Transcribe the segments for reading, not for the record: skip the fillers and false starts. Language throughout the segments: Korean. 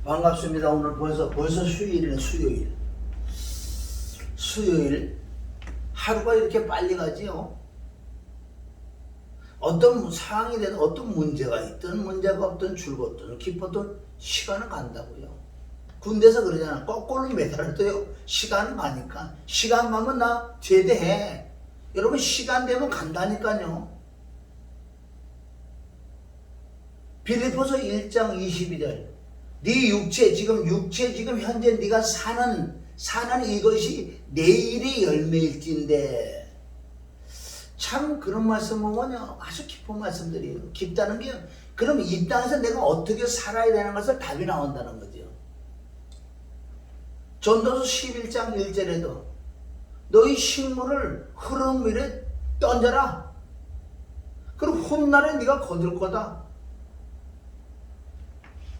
반갑습니다. 오늘 벌써 수요일이네. 수요일 하루가 이렇게 빨리 가지요. 어떤 상황이 되든 어떤 문제가 있든 문제가 없든 줄었든 깊었든 시간은 간다고요. 군대에서 그러잖아. 거꾸로 매달아도요 시간은 가니까. 시간 가면 나 제대해. 여러분 시간 되면 간다니까요. 빌립보서 1장 22절. 네 육체 지금 현재 네가 사는 이것이 내일의 열매일진데. 참 그런 말씀 보면요 아주 깊은 말씀들이에요. 깊다는 게 그럼 이 땅에서 내가 어떻게 살아야 되는 것을 답이 나온다는 거죠. 전도서 11장 1절에도 너희 식물을 흐름 위에 던져라. 그럼 훗날에 네가 거둘 거다.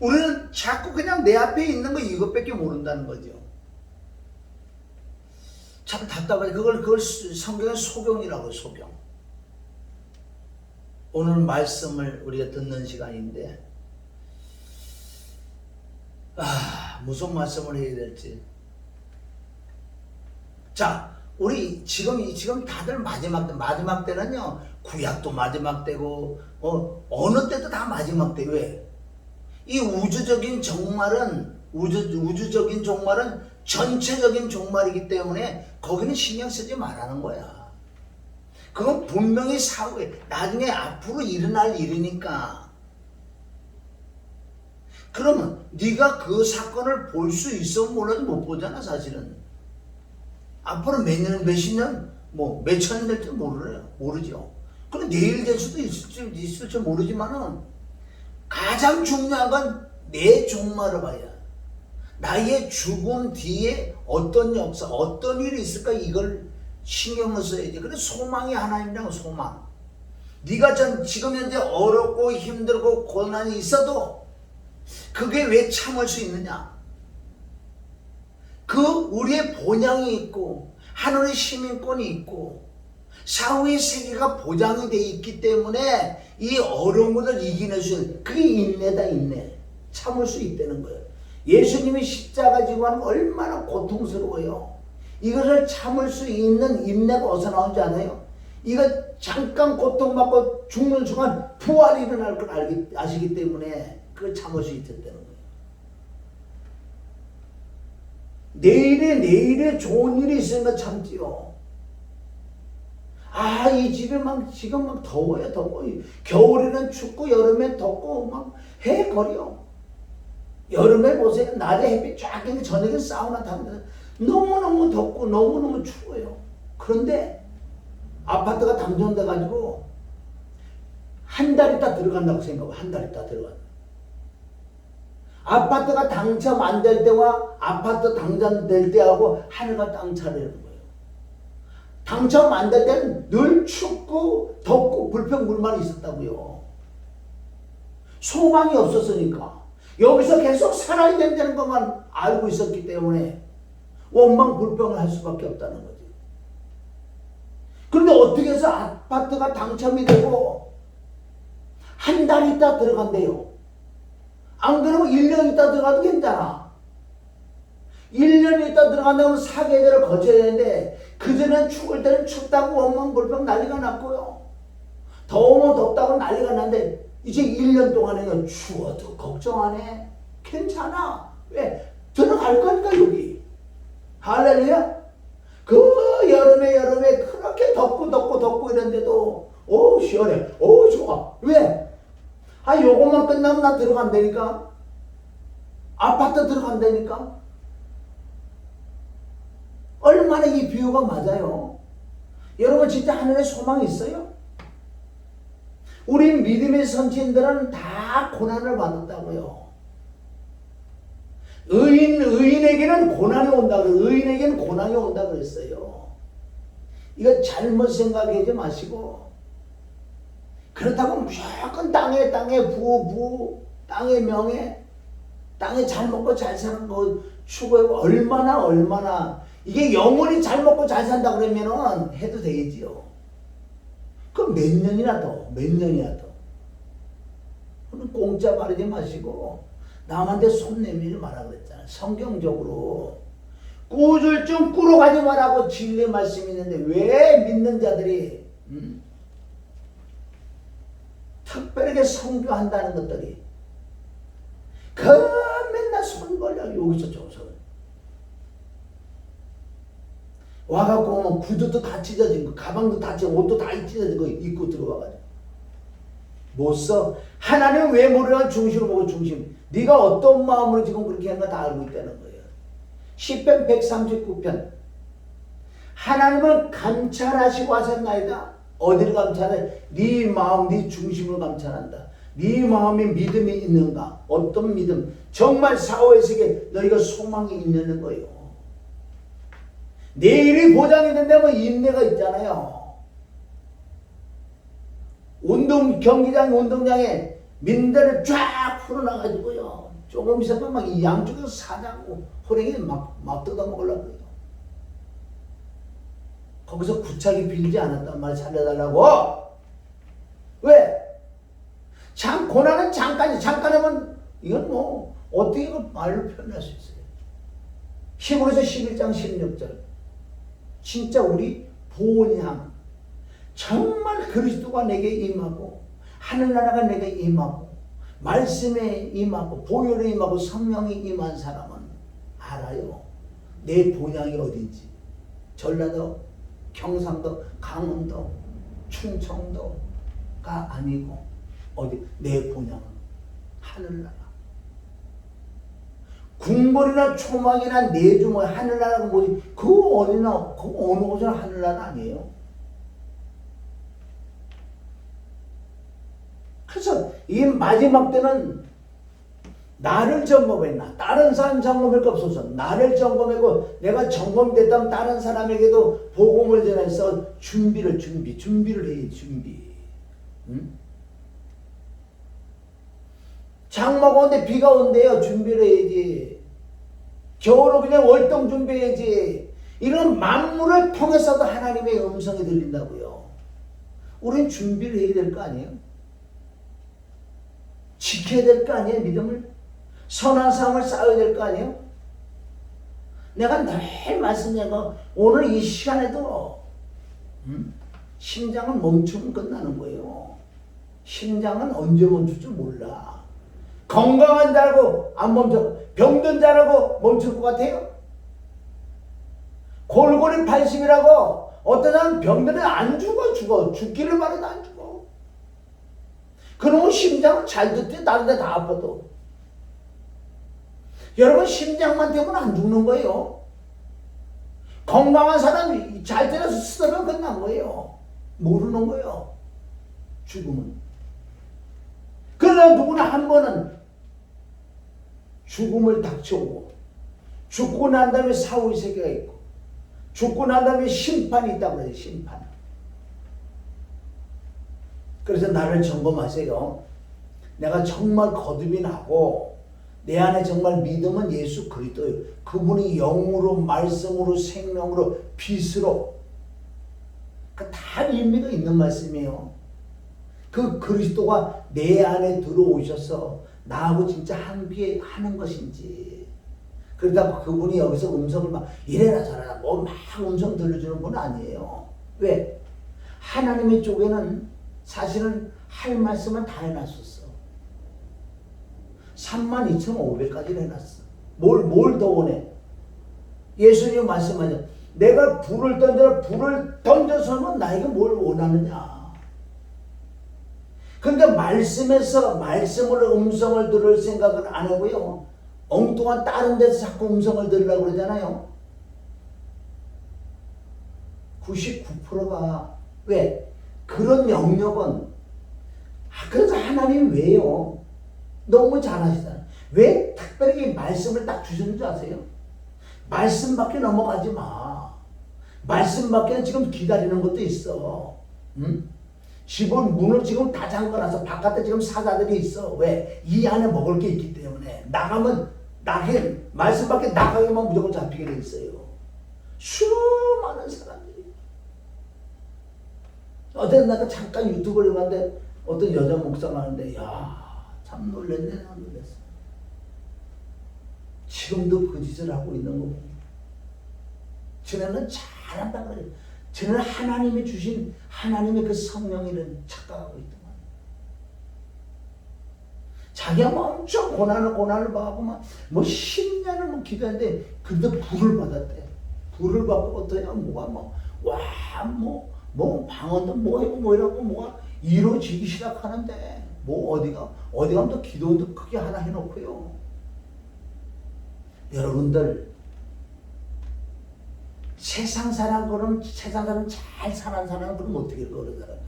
우리는 자꾸 그냥 내 앞에 있는 거 이것밖에 모른다는 거죠. 참 답답하지. 그걸 성경의 소경이라고. 소경. 오늘 말씀을 우리가 듣는 시간인데 무슨 말씀을 해야 될지. 자, 우리 지금 다들 마지막 때는요 구약도 마지막 때고 어느 때도 다 마지막 때. 왜? 이 우주적인 종말은 전체적인 종말이기 때문에 거기는 신경 쓰지 말라는 거야. 그건 분명히 사후에 나중에 앞으로 일어날 일이니까. 그러면 네가 그 사건을 볼 수 있어 몰라도 못 보잖아. 사실은 앞으로 몇십 년 몇천 년 될지 모르죠. 그럼 내일 될 수도 있을지 모르지만은 가장 중요한 건 내 종말을 봐야. 나의 죽음 뒤에 어떤 역사, 어떤 일이 있을까 이걸 신경을 써야지. 그래서 소망이 하나님이랑 소망. 네가 지금 현재 어렵고 힘들고 고난이 있어도 그게 왜 참을 수 있느냐? 우리의 본향이 있고 하늘의 시민권이 있고 사후의 세계가 보장이 되어 있기 때문에 이 어려움을 이기는 수, 그게 인내다. 인내. 참을 수 있다는 거예요. 예수님이 십자가 지고 하는 얼마나 고통스러워요. 이것을 참을 수 있는 인내가 어디서 나오는지 아나요? 이거 잠깐 고통받고 죽는 순간 부활이 일어날 걸 아시기 때문에 그걸 참을 수 있다는 거예요. 내일에 좋은 일이 있으니까 참지요. 이 집에 지금 더워요. 겨울에는 춥고 여름엔 덥고 해 거려. 여름에 보세요. 낮에 햇빛 쫙 있는데 저녁에 사우나 타는데 너무너무 덥고 너무너무 추워요. 그런데 아파트가 당첨돼가지고 한 달 있다 들어간다고 생각해. 한 달 있다 들어간다. 아파트가 당첨 안 될 때와 아파트 당첨될 때하고 하늘과 땅 차이라는 거예요. 당첨 안 될 때는 늘 춥고 덥고 불평불만이 있었다고요. 소망이 없었으니까. 여기서 계속 살아야 된다는 것만 알고 있었기 때문에 원망 불평을 할 수밖에 없다는 거죠. 그런데 어떻게 해서 아파트가 당첨이 되고 한 달 있다 들어간대요. 안 그러면 1년 있다 들어가도 괜찮아. 1년 있다 들어간다면 사계절을 거쳐야 되는데 그전엔 추울 때는 춥다고 원망 불평 난리가 났고요. 더우면 덥다고 난리가 났는데 이제 1년 동안에는 추워도 걱정 안 해. 괜찮아. 왜? 들어갈 거니까 여기. 할렐루야. 여름에 그렇게 덥고 이런데도 시원해. 좋아. 왜? 요것만 끝나면 나 들어간다니까. 아파트 들어간다니까. 얼마나 이 비유가 맞아요. 여러분 진짜 하늘에 소망이 있어요? 우리 믿음의 선친들은 다 고난을 받았다고요. 의인에게는 고난이 온다. 의인에게는 고난이 온다 그랬어요. 이거 잘못 생각하지 마시고 그렇다고 무조건 땅에 부부 땅의 명예 땅에 잘 먹고 잘 사는 거 추구하고 얼마나 이게 영원히 잘 먹고 잘 산다 그러면은 해도 되겠지요. 그럼 몇 년이나 더. 공짜 바르지 마시고 남한테 손 내밀지 마라 그랬잖아. 성경적으로 꾸줄 좀 꾸러가지 말라고 진리 말씀이 있는데 왜 믿는 자들이 특별하게 선교한다는 것들이 그 맨날 손 걸려 여기서 저기서 와갖고 오면 구두도 다 찢어진 거, 가방도 다 찢어진 거, 옷도 다 찢어진 거 입고 들어와가지고 못 써. 하나님은 왜 모르냐? 중심으로 보고 중심. 네가 어떤 마음으로 지금 그렇게 하는 거 다 알고 있다는 거예요. 시편 139편. 하나님은 감찰하시고 하셨나이다. 어디를 감찰해? 네 마음, 네 중심을 감찰한다. 네 마음에 믿음이 있는가? 어떤 믿음? 정말 사후의 세계 너희가 소망이 있는 거예요. 내일이 보장이 된다면 인내가 있잖아요. 운동장에 민들을 쫙 풀어놔가지고요. 조금 있으면 막 이 양쪽에서 사자고 호랭이 막 뜯어먹으려고 해요. 거기서 구차기 빌지 않았단 말이야. 살려달라고. 왜? 고난은 잠깐이면 이건 뭐 어떻게 말로 표현할 수 있어요. 히브리서 11장 16절. 진짜 우리 본향 정말 그리스도가 내게 임하고 하늘나라가 내게 임하고 말씀에 임하고 보혈에 임하고 성령이 임한 사람은 알아요. 내 본향이 어딘지. 전라도, 경상도, 강원도, 충청도가 아니고 어디? 내 본향은 하늘나라. 궁궐이나 초막이나 내주뭐 하늘나라가 뭐지? 그거 어디나 그 어느 곳이나 하늘나라 아니에요? 그래서 이 마지막 때는 나를 점검했나? 다른 사람 점검할 거 없어서 나를 점검하고 내가 점검이 됐다면 다른 사람에게도 복음을 전해서 준비를 해야 준비. 응? 장마가 오는데 비가 온대요. 준비를 해야지. 겨울은 그냥 월동 준비해야지. 이런 만물을 통해서도 하나님의 음성이 들린다고요. 우린 준비를 해야 될 거 아니에요? 지켜야 될 거 아니에요? 믿음을? 선한 삶을 쌓아야 될 거 아니에요? 내가 늘 말씀드리고 오늘 이 시간에도 심장은 멈추면 끝나는 거예요. 심장은 언제 멈출 줄 몰라. 건강한 자라고 안 멈춰. 병든 자라고 멈출 것 같아요? 골골이 80이라고 어떤 사람은 병들은 안 죽어. 죽기를 바라도 안 죽어. 그러면 심장은 잘 듣지 다른 데 다 아파도. 여러분 심장만 때문에 안 죽는 거예요. 건강한 사람이 잘 때려서 쓰다면 끝난 거예요. 모르는 거예요. 죽음은. 그러나 누구나 한 번은 죽음을 닥쳐오고 죽고 난 다음에 사후의 세계가 있고 죽고 난 다음에 심판이 있다고 그래요. 심판. 그래서 나를 점검하세요. 내가 정말 거듭이 나고 내 안에 정말 믿음은 예수 그리스도예요. 그분이 영으로 말씀으로 생명으로 빛으로 다 의미가 있는 말씀이에요. 그 그리스도가 내 안에 들어오셔서 나하고 진짜 함께 하는 것인지. 그러다 그분이 여기서 음성을 막 이래라 저래라 뭐 막 음성 들려주는 분은 아니에요. 왜? 하나님의 쪽에는 사실은 할 말씀은 다 해놨었어. 32,500가지를 해놨어. 뭘 더 원해? 예수님 말씀하죠. 내가 불을 던져서는 나에게 뭘 원하느냐. 그러니까 말씀으로 음성을 들을 생각을 안 하고요. 엉뚱한 다른 데서 자꾸 음성을 들으려고 그러잖아요. 99%가 왜? 그런 영역은 그래서 하나님 왜요? 너무 잘하시잖아요. 왜 특별히 말씀을 딱 주셨는지 아세요? 말씀밖에 넘어가지 마. 말씀밖에 지금 기다리는 것도 있어. 응? 집은 문을 지금 다 잠궈놔서 바깥에 지금 사자들이 있어. 왜? 이 안에 먹을 게 있기 때문에. 말씀 밖에 나가기만 무조건 잡히게 돼 있어요. 수많은 사람들이. 어제 내가 잠깐 유튜브를 봤는데 어떤 여자 목사가 하는데 야, 참 놀랬네. 난 놀랬어. 지금도 그 짓을 하고 있는 거고. 쟤네는 잘한다 그래요. 쟤네는 하나님이 주신 하나님의 그 성령이는 착각하고 있더만. 자기가 뭐 엄청 고난을 받고 뭐 10년을 뭐 기도했는데 그래도 불을 받았대. 불을 받고 어떠냐 뭐가 뭐 방언도 뭐 이러고 뭐가 이루어지기 시작하는데 뭐 어디 가면 또 기도도 크게 하나 해놓고요. 여러분들 세상 사람 잘 사는 사람 그럼 어떻게 그런 사람들은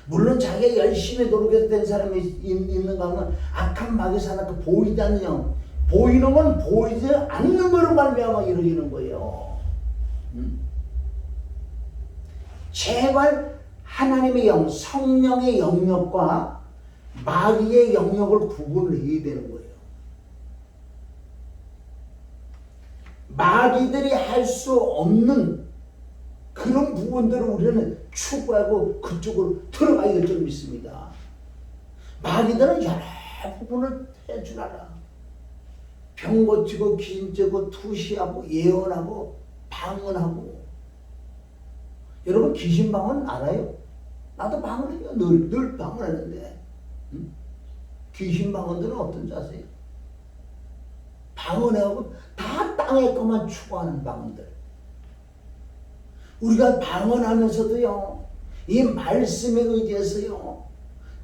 물론 자기가 열심히 노력해서 된 사람이 있는가 하면 악한 마귀 사나 그 보이지 않는 영 보이는 건 보이지 않는 거로 말미암아 이루어지는 거예요. 제발 하나님의 영, 성령의 영역과 마귀의 영역을 구분을 해야 되는 거예요. 마귀들이 할 수 없는 그런 부분들을 우리는 추구하고 그쪽으로 들어가야 될 줄 믿습니다. 마귀들은 여러 부분을 해 줄 알아. 병 고치고 귀신 째고 투시하고 예언하고 방언하고. 여러분 귀신 방언 알아요? 나도 방언해요. 늘 방언하는데. 귀신 방언들은 어떤 자세요? 방언하고 다 땅의 것만 추구하는 방언들. 우리가 방언하면서도요, 이 말씀에 의지해서요,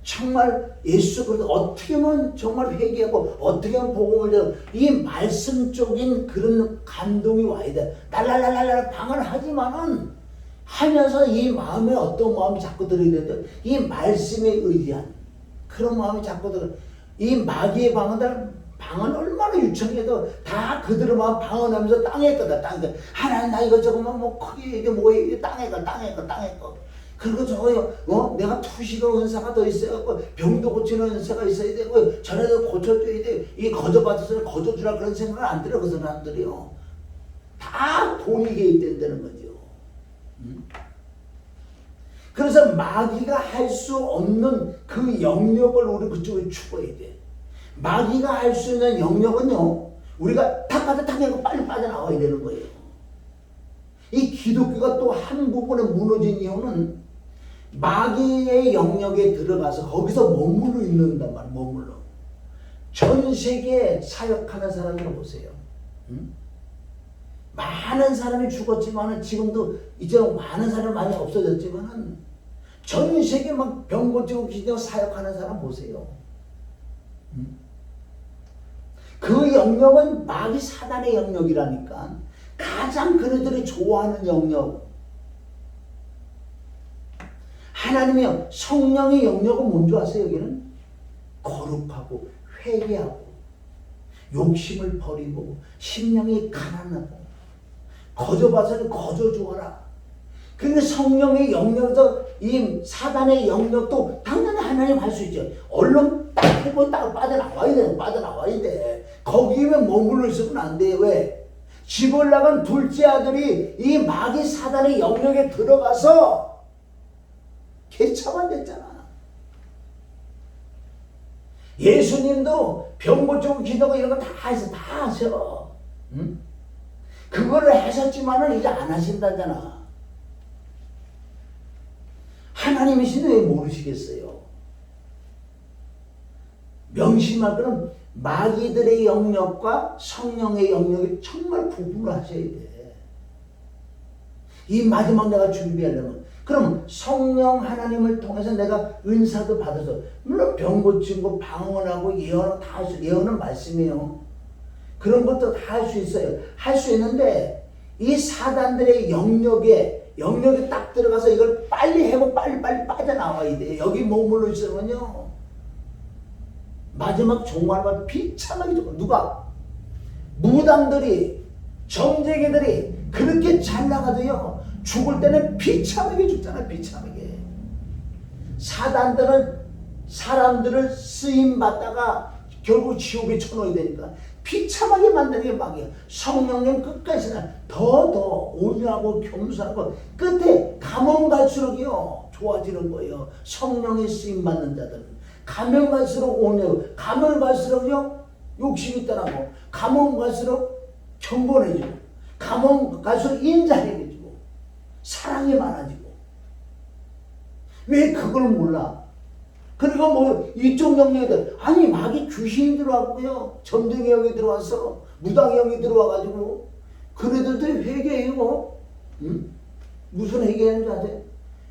정말 예수 그리스도 어떻게 하면 정말 회개하고 어떻게 하면 복음을 전하고 이 말씀적인 그런 감동이 와야 돼. 날랄랄랄 방언하지만은 하면서 이 마음에 어떤 마음이 자꾸 들어야 되는데 이 말씀에 의지한 그런 마음이 자꾸 들어. 이 마귀의 방언 얼마나 유창해도 다 그들의 마음 방언하면서 땅에 거다 땅에 하나님 나 이거 저거만 뭐 크게 이게 뭐야 이게 땅에 거 그리고 저거요 내가 투시가 은사가 더 있어갖고 병도 고치는 은사가 있어야 되고 전에도 고쳐줘야 돼 이 거저받아서 거저주라 그런 생각을 안 들어 그 사람들이요 다 돈이 개입된다는 거죠. 그래서 마귀가 할 수 없는 그 영역을 우리 그쪽에 추구해야 돼. 마귀가 할 수 있는 영역은요, 우리가 탁 빨리 빠져나와야 되는 거예요. 이 기독교가 또 한 부분에 무너진 이유는 마귀의 영역에 들어가서 거기서 머물러 있는단 말이에요. 머물러. 전 세계에 사역하는 사람들을 보세요. 많은 사람이 죽었지만은 지금도 이제 많은 사람이 많이 없어졌지만은 전 세계 막 병 고치고 기도 사역하는 사람 보세요. 그 영역은 마귀 사단의 영역이라니까. 가장 그들이 좋아하는 영역. 하나님의 성령의 영역은 뭔지 아세요? 여기는 거룩하고 회개하고 욕심을 버리고 심령이 가난하고 거저봐서는 거저주어라. 근데 성령의 영역도 이 사단의 영역도 당연히 하나님 할 수 있죠. 얼른 딱 해고 딱 빠져나와야 돼. 거기면 머물러 있으면 안 돼. 왜? 집을 나간 둘째 아들이 이 마귀 사단의 영역에 들어가서 개차만 됐잖아. 예수님도 병 고치고 기도고 이런 거 다 하셔. 응? 그거를 하셨지만은 이제 안 하신다잖아. 하나님이신 왜 모르시겠어요? 명심할 거는 마귀들의 영역과 성령의 영역이 정말 구분을 하셔야 돼. 이 마지막 내가 준비하려면 그럼 성령 하나님을 통해서 내가 은사도 받아서 물론 병 고치고 방언하고 예언은 다 할 수 예언은 말씀이에요. 그런 것도 다 할 수 있어요. 할 수 있는데 이 사단들의 영역에 딱 들어가서 이걸 빨리 하고 빨리 빠져나와야 돼. 여기 머물러 있으면요 마지막 종말만 비참하게 죽어. 누가? 무당들이 정제기들이 그렇게 잘 나가도요 죽을 때는 비참하게 죽잖아. 비참하게. 사단들은 사람들을 쓰임 받다가 결국 지옥에 쳐넣어야 되니까 비참하게 만드는 게 마귀야. 성령님 끝까지는 더 온유하고 겸손하고 끝에 가면 갈수록이요 좋아지는 거예요. 성령의 쓰임 받는 자들은 가면 갈수록 온유하고 가면 갈수록요 욕심이 떠나고 감옥 갈수록 경건해지고 감옥 갈수록 인자해지고 사랑이 많아지고. 왜 그걸 몰라? 그리고 뭐 이쪽 영역들 아니 마귀 귀신이 들어왔고요, 점쟁이 영이 들어와서 무당이 영이 들어와가지고 그네들도 회개해요. 응? 무슨 회개하는 줄 아세요?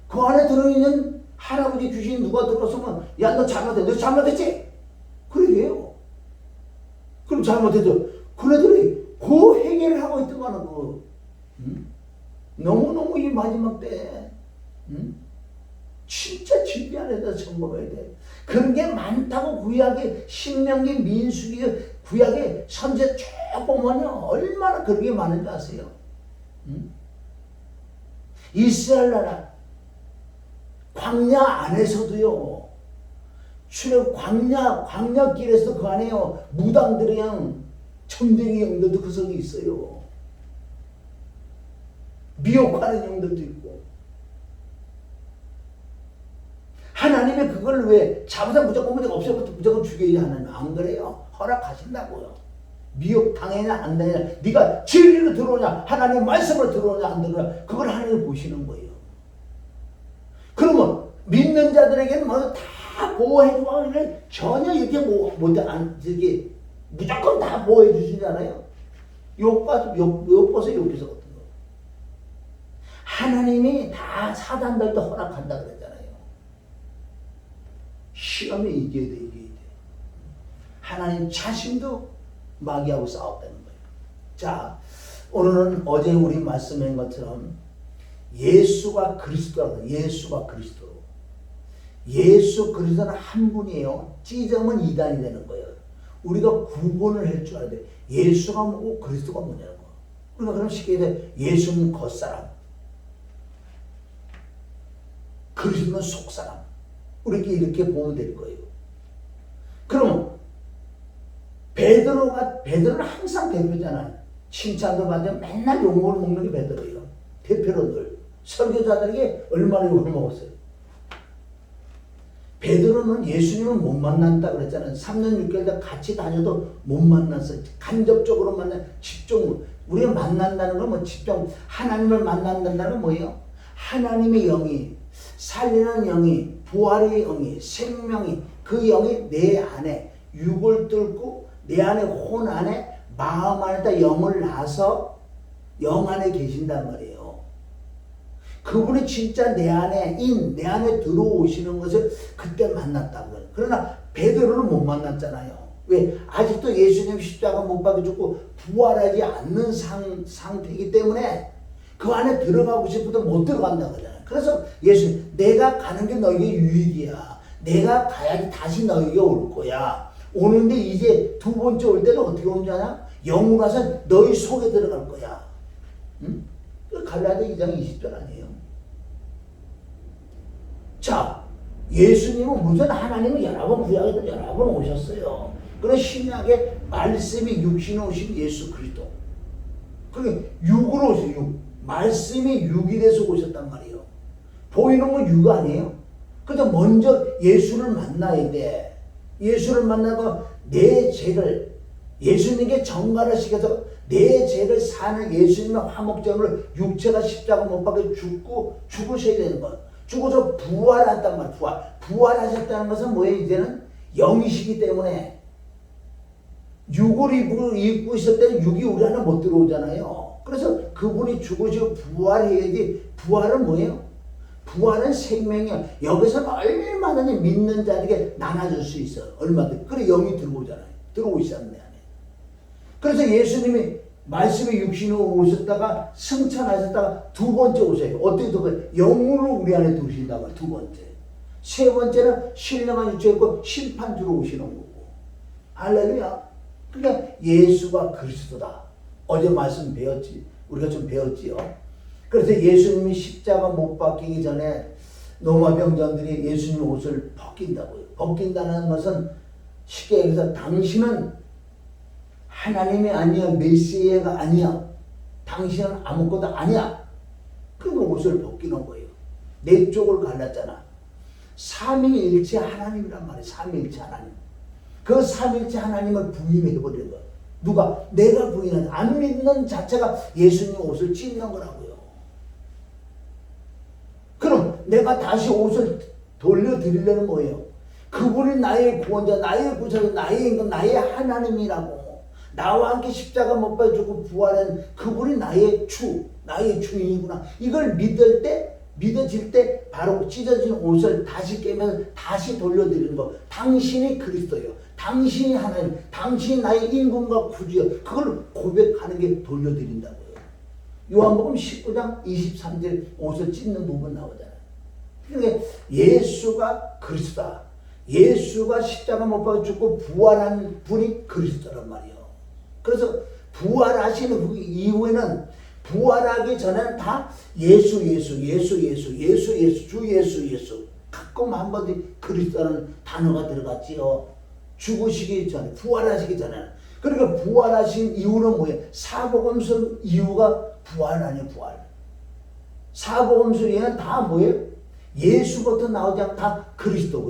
그 안에 들어있는 할아버지 귀신 누가 들어서면 야 너 잘못했어, 너 잘못했지? 그래 해요. 그럼 잘못했죠. 그네들이 그 회개를 하고 있던 거는 그 응? 너무너무 이 마지막 때 응? 진짜 진비안에다 점검해야 돼. 그런 게 많다고 구약의 신명기, 민수기, 구약의 선제 쭉 보면요 얼마나 그런 게 많은지 아세요? 응? 이스라엘 나라 광야 안에서도요 출애굽 광야길에서 그 안에요 무당들이랑 점쟁이 영들도 그 속에 있어요. 미혹하는 영들도 있고. 하나님이 그걸 왜 잡아서 무조건 없애부터 무조건 죽여야지 하나님 안 그래요. 허락하신다고요. 미혹 당하냐 안 당하냐, 네가 진리로 들어오냐 하나님 말씀으로 들어오냐 안 들어오냐 그걸 하나님 보시는 거예요. 그러면 믿는 자들에게는 뭐 다 보호해주고 전혀 이렇게 이렇게 무조건 다 보호해 주시잖아요. 욕봐서 욕해서 같은 거. 하나님이 다 사단들도 허락한다 그랬잖아요. 시험에 이겨야 돼, 이겨야 돼. 하나님 자신도 마귀하고 싸웠다는 거예요. 자, 오늘은 어제 우리 말씀한 것처럼 예수가 그리스도라고. 예수가 그리스도. 예수 그리스도는 한 분이에요. 찢으면 이단이 되는 거예요. 우리가 구분을 할 줄 알아야 돼. 예수가 뭐고 그리스도가 뭐냐고. 우리가 그럼 쉽게 얘기해. 예수는 겉사람, 그리스도는 속사람. 우리가 이렇게 보면 될 거예요. 그럼 베드로는 항상 대표잖아요. 칭찬도 받으면 맨날 욕을 먹는 게 베드로예요. 대표로 늘 설교자들에게 얼마나 욕을 먹었어요. 베드로는 예수님을 못 만났다 그랬잖아요. 3년 6개월 같이 다녀도 못 만났어요. 간접적으로 집중. 우리가 만난다는 건 뭐 집중. 하나님을 만난다는 건 뭐예요? 하나님의 영이, 살리는 영이, 부활의 영이, 생명이, 그 영이 내 안에 육을 뚫고 내 안에 혼 안에 마음 안에다 영을 낳아서 영 안에 계신단 말이에요. 그분이 진짜 내 안에 들어오시는 것을 그때 만났다고요. 그러나 베드로는 못 만났잖아요. 왜? 아직도 예수님 십자가 못 박혀 죽고 부활하지 않는 상태이기 때문에 그 안에 들어가고 싶어도 못 들어간다고 하잖아요. 그래서 예수님, 내가 가는 게 너에게 유익이야. 내가 가야지 다시 너에게 올 거야. 오는데 이제 두 번째 올 때는 어떻게 오는 줄 아냐? 영으로 와서 너희 속에 들어갈 거야. 응? 갈라디아 2장 20절 아니에요? 자, 예수님은 무슨 하나님은 여러 번 구약에도 여러 번 오셨어요. 그런 신약의 말씀이 육신으로 오신 예수 그리스도. 그게 육으로 오세요. 육. 말씀이 육이 돼서 오셨단 말이에요. 보이는 건 육 아니에요? 그래서 먼저 예수를 만나야 돼. 예수를 만나고 내 죄를 예수님께 전가를 시켜서 내 죄를 사는 예수님의 화목제물을 육체가 십자가 못 박혀 죽으셔야 되는 것. 죽어서 부활한단 말이에요. 부활하셨다는 것은 뭐예요? 이제는 영이시기 때문에 육을 입고 있을 때는 육이 우리 안에 못 들어오잖아요. 그래서 그분이 죽으시고 부활해야지. 부활은 뭐예요? 부활은 생명이야. 여기서는 얼마든지 믿는 자에게 나눠줄 수 있어. 얼마든지. 그래 영이 들어오잖아요. 들어오시잖아요. 내 안에. 그래서 예수님이 말씀의 육신으로 오셨다가 승천하셨다가 두 번째 오세요. 어떻게 두 번째? 영으로 우리 안에 들어오신다고. 두 번째. 세 번째는 신령한 육체에 있고 심판주로 오시는 거고. 할렐루야. 그러니까 예수가 그리스도다. 어제 말씀 배웠지. 우리가 좀 배웠지요. 그래서 예수님이 십자가 못 박히기 전에 로마병전들이 예수님 옷을 벗긴다고요. 벗긴다는 것은 쉽게 얘기해서 당신은 하나님이 아니야, 메시아가 아니야, 당신은 아무것도 아니야. 그리고 옷을 벗기는 거예요. 내 쪽을 갈랐잖아. 삼위일체 하나님이란 말이에요. 삼위일체 하나님. 그 삼일째 하나님을 부인해버리는 거예요. 누가? 내가 부인하는, 안 믿는 자체가 예수님 옷을 찢는 거라고요. 그럼 내가 다시 옷을 돌려드리려는 뭐예요? 그분이 나의 구원자, 나의 구세주, 나의 인간, 나의 하나님이라고. 나와 함께 십자가 못 박혀 죽고 부활한 그분이 나의 주, 나의 주인이구나. 이걸 믿어질 때 바로 찢어진 옷을 다시 깨면서 다시 돌려드리는 거. 당신이 그리스도예요. 당신이 하나님, 당신이 나의 임금과 구주요. 그걸 고백하는 게 돌려드린다고요. 요한복음 19장 23절 옷을 찢는 부분 나오잖아요. 그러니까 예수가 그리스도다. 예수가 십자가 못 박혀 죽고 부활한 분이 그리스도란 말이에요. 그래서 부활하시는 그 이후에는 부활하기 전에는 다 예수 주 예수 가끔 한 번 그리스도라는 단어가 들어갔지요. 죽으시기 전에, 부활하시기 전에는. 그러니까 부활하신 이유는 뭐예요? 사복음서 이유가 부활 아니에요, 부활. 사복음서에는 다 뭐예요? 예수부터 나오지 않고 다 그리스도.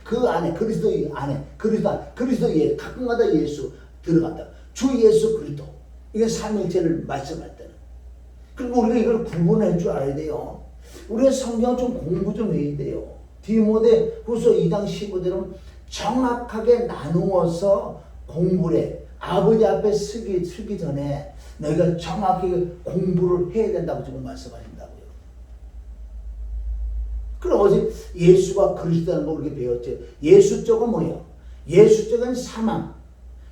그 안에, 그리스도 안에, 그리스도 예, 가끔가다 예수 들어간다. 주 예수 그리스도. 이게 삼일체를 말씀할 때는. 그리고 우리가 이걸 구분할 줄 알아야 돼요. 우리가 성경 좀 공부 좀 해야 돼요. 디모데 후서 2장 15절은 정확하게 나누어서 공부를 해. 아버지 앞에 쓰기 전에 너희가 정확하게 공부를 해야 된다고 지금 말씀하신다고요. 그럼 어제 예수가 그리스도라는 거 우리가 배웠죠. 예수 쪽은 뭐예요? 예수 쪽은 사망,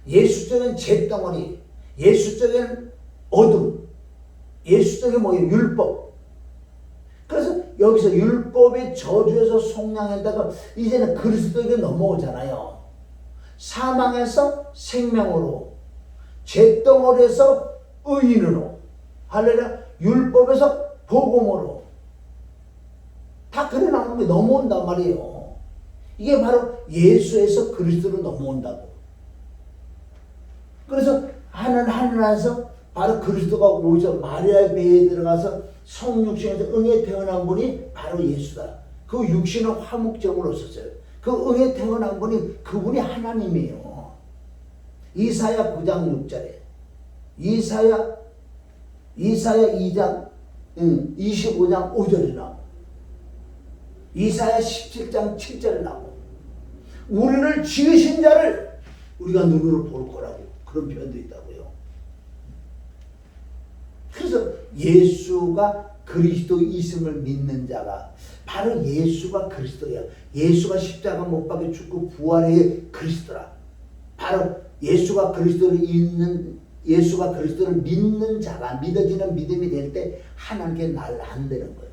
예수 쪽은 잿덩어리, 예수 쪽은 어둠, 예수 쪽에 뭐예요? 율법. 그래서 여기서 율법의 저주에서 속량했다가 이제는 그리스도에게 넘어오잖아요. 사망에서 생명으로, 잿덩어리에서 의인으로, 할렐루야, 율법에서 복음으로 다 그래 나오는 게 넘어온단 말이에요. 이게 바로 예수에서 그리스도로 넘어온다고. 그래서 하늘에서 바로 그리스도가 오셔 마리아의 배에 들어가서 성육신에서 응에 태어난 분이 바로 예수다. 그 육신은 화목제물로 썼어요. 그 응에 태어난 분이 그분이 하나님이에요. 이사야 9장 6절에 이사야 2장 25장 5절에 나오고 이사야 17장 7절에 나오고 우리를 지으신 자를 우리가 눈으로 볼 거라고 그런 표현도 있다고요. 그래서 예수가 그리스도이심을 믿는 자가 바로 예수가 그리스도야. 예수가 십자가 못 박혀 죽고 부활의 그리스도라. 바로 예수가 그리스도를 믿는 자가 믿어지는 믿음이 될 때 하나님께 난다는 거예요.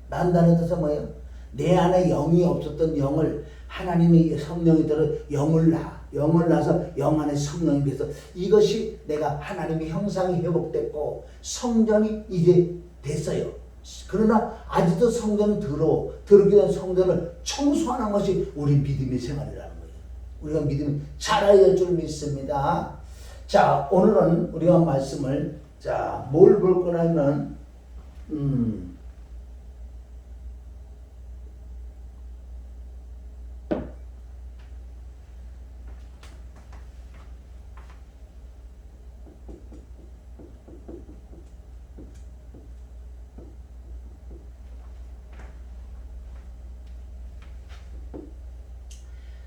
난다는 뜻은 뭐예요? 내 안에 영이 없었던 영을 하나님의 성령이 들어 영을 낳아서 영 안에 성령이 돼서 이것이 내가 하나님의 형상이 회복됐고 성전이 이제 됐어요. 그러나 아직도 성전은 더럽게 된 성전을 청소하는 것이 우리 믿음의 생활이라는 거예요. 우리가 믿음이 자라야 될 줄 믿습니다. 자, 오늘은 우리가 말씀을 뭘 볼 거냐면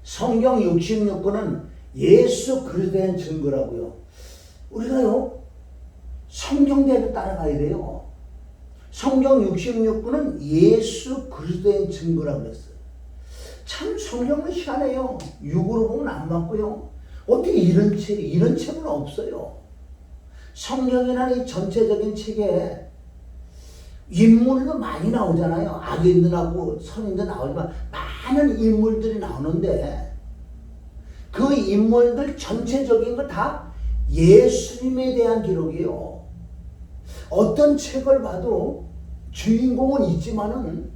성경 66권은 예수 그리스도에 대한 증거라고요. 우리가요 성경대로 따라가야 돼요. 성경 66권은 예수 그리스도에 대한 증거라고 그랬어요. 참 성경은 희한해요. 육으로 보면 안 맞고요. 어떻게 이런 책은 없어요. 성경이라는 이 전체적인 책에 인물도 많이 나오잖아요. 악인들하고 선인도 나오지만 많은 인물들이 나오는데 그 인물들 전체적인 거 다 예수님에 대한 기록이에요. 어떤 책을 봐도 주인공은 있지만은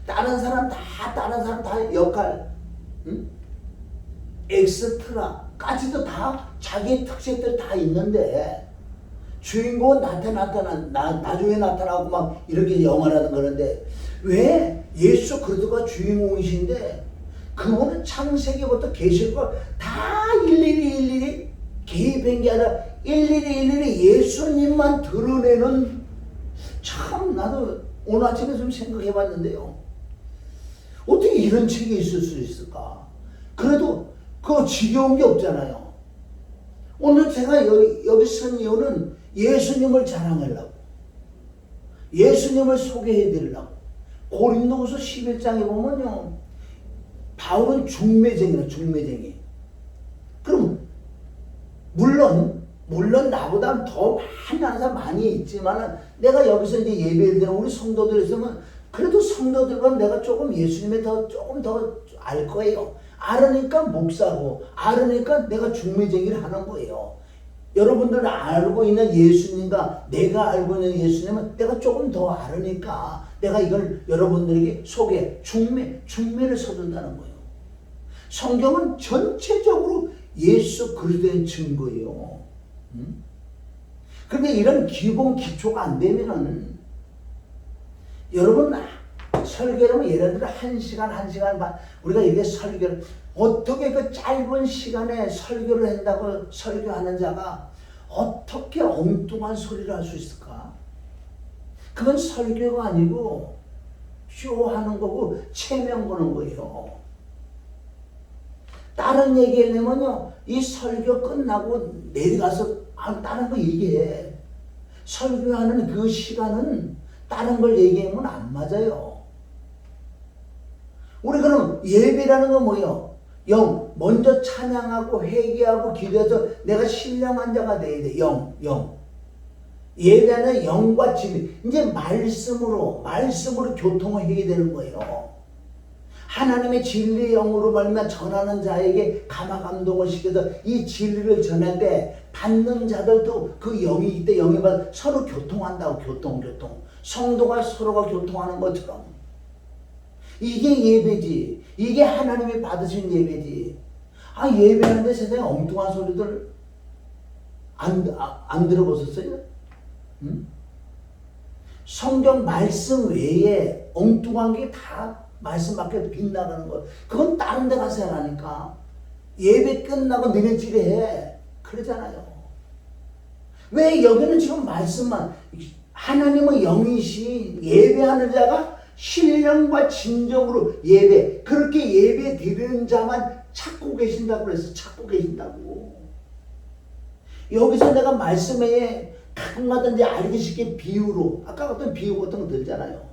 다른 사람 다 역할, 엑스트라까지도 다 자기의 특색들 다 있는데 주인공은 나중에 나타나고 막 이렇게 영화라든 그러는데 왜 예수 그리스도가 주인공이신데 그분은 창세기부터 계시고 다 일일이 개입한 게 아니라 일일이 예수님만 드러내는, 참 나도 오늘 아침에 좀 생각해 봤는데요. 어떻게 이런 책이 있을 수 있을까? 그래도 그거 지겨운 게 없잖아요. 오늘 제가 여기 쓴 이유는 예수님을 자랑하려고, 예수님을 소개해 드리려고. 고린도후서 11장에 보면요, 바울은 중매쟁이. 그럼 물론 나보다 더 많은 사람 많이 있지만, 내가 여기서 이제 예배를 드리는 우리 성도들 있으면 그래도 성도들과 내가 조금 예수님에 조금 더 알 거예요. 알으니까 목사고, 알으니까 내가 중매쟁이를 하는 거예요. 여러분들 알고 있는 예수님과 내가 알고 있는 예수님은 내가 조금 더 알으니까 내가 이걸 여러분들에게 중매를 서준다는 거예요. 성경은 전체적으로 예수 그리스도의 증거예요. 그런데 이런 기본 기초가 안 되면은, 여러분 설교를 예를 들어 1시간 반 우리가 이게 설교를 어떻게 그 짧은 시간에 설교를 한다고 설교하는 자가 어떻게 엉뚱한 소리를 할 수 있을까? 그건 설교가 아니고 쇼하는 거고 체면 거는 거예요. 다른 얘기하려면요, 이 설교 끝나고 내려가서 다른 거 얘기해. 설교하는 그 시간은 다른 걸 얘기하면 안 맞아요. 우리 그럼 예배라는 건 뭐예요? 먼저 찬양하고 회개하고 기도해서 내가 신령한 자가 돼야 돼. 예배는 영과 진리. 이제 말씀으로 교통을 해야 되는 거예요. 하나님의 진리의 영으로 말미암아 전하는 자에게 감화 감동을 시켜서 이 진리를 전할 때 받는 자들도 그 영이 이때 영이 받아 서로 교통한다고. 교통. 성도가 서로가 교통하는 것처럼. 이게 예배지. 이게 하나님이 받으신 예배지. 예배하는데 세상에 엉뚱한 소리들 안 들어보셨어요? 성경 말씀 외에 엉뚱한 게 다 말씀 밖에 빗나가는 거. 그건 다른 데 가서 하라니까. 예배 끝나고 너네 집에 해. 그러잖아요. 왜 여기는 지금 말씀만, 하나님은 영이신 예배하는 자가 신령과 진정으로 그렇게 예배 드리는 자만 찾고 계신다고 그랬어. 찾고 계신다고. 여기서 내가 말씀에 가끔가다 이제 알기 쉽게 비유로, 아까 어떤 비유 같은 거 들잖아요.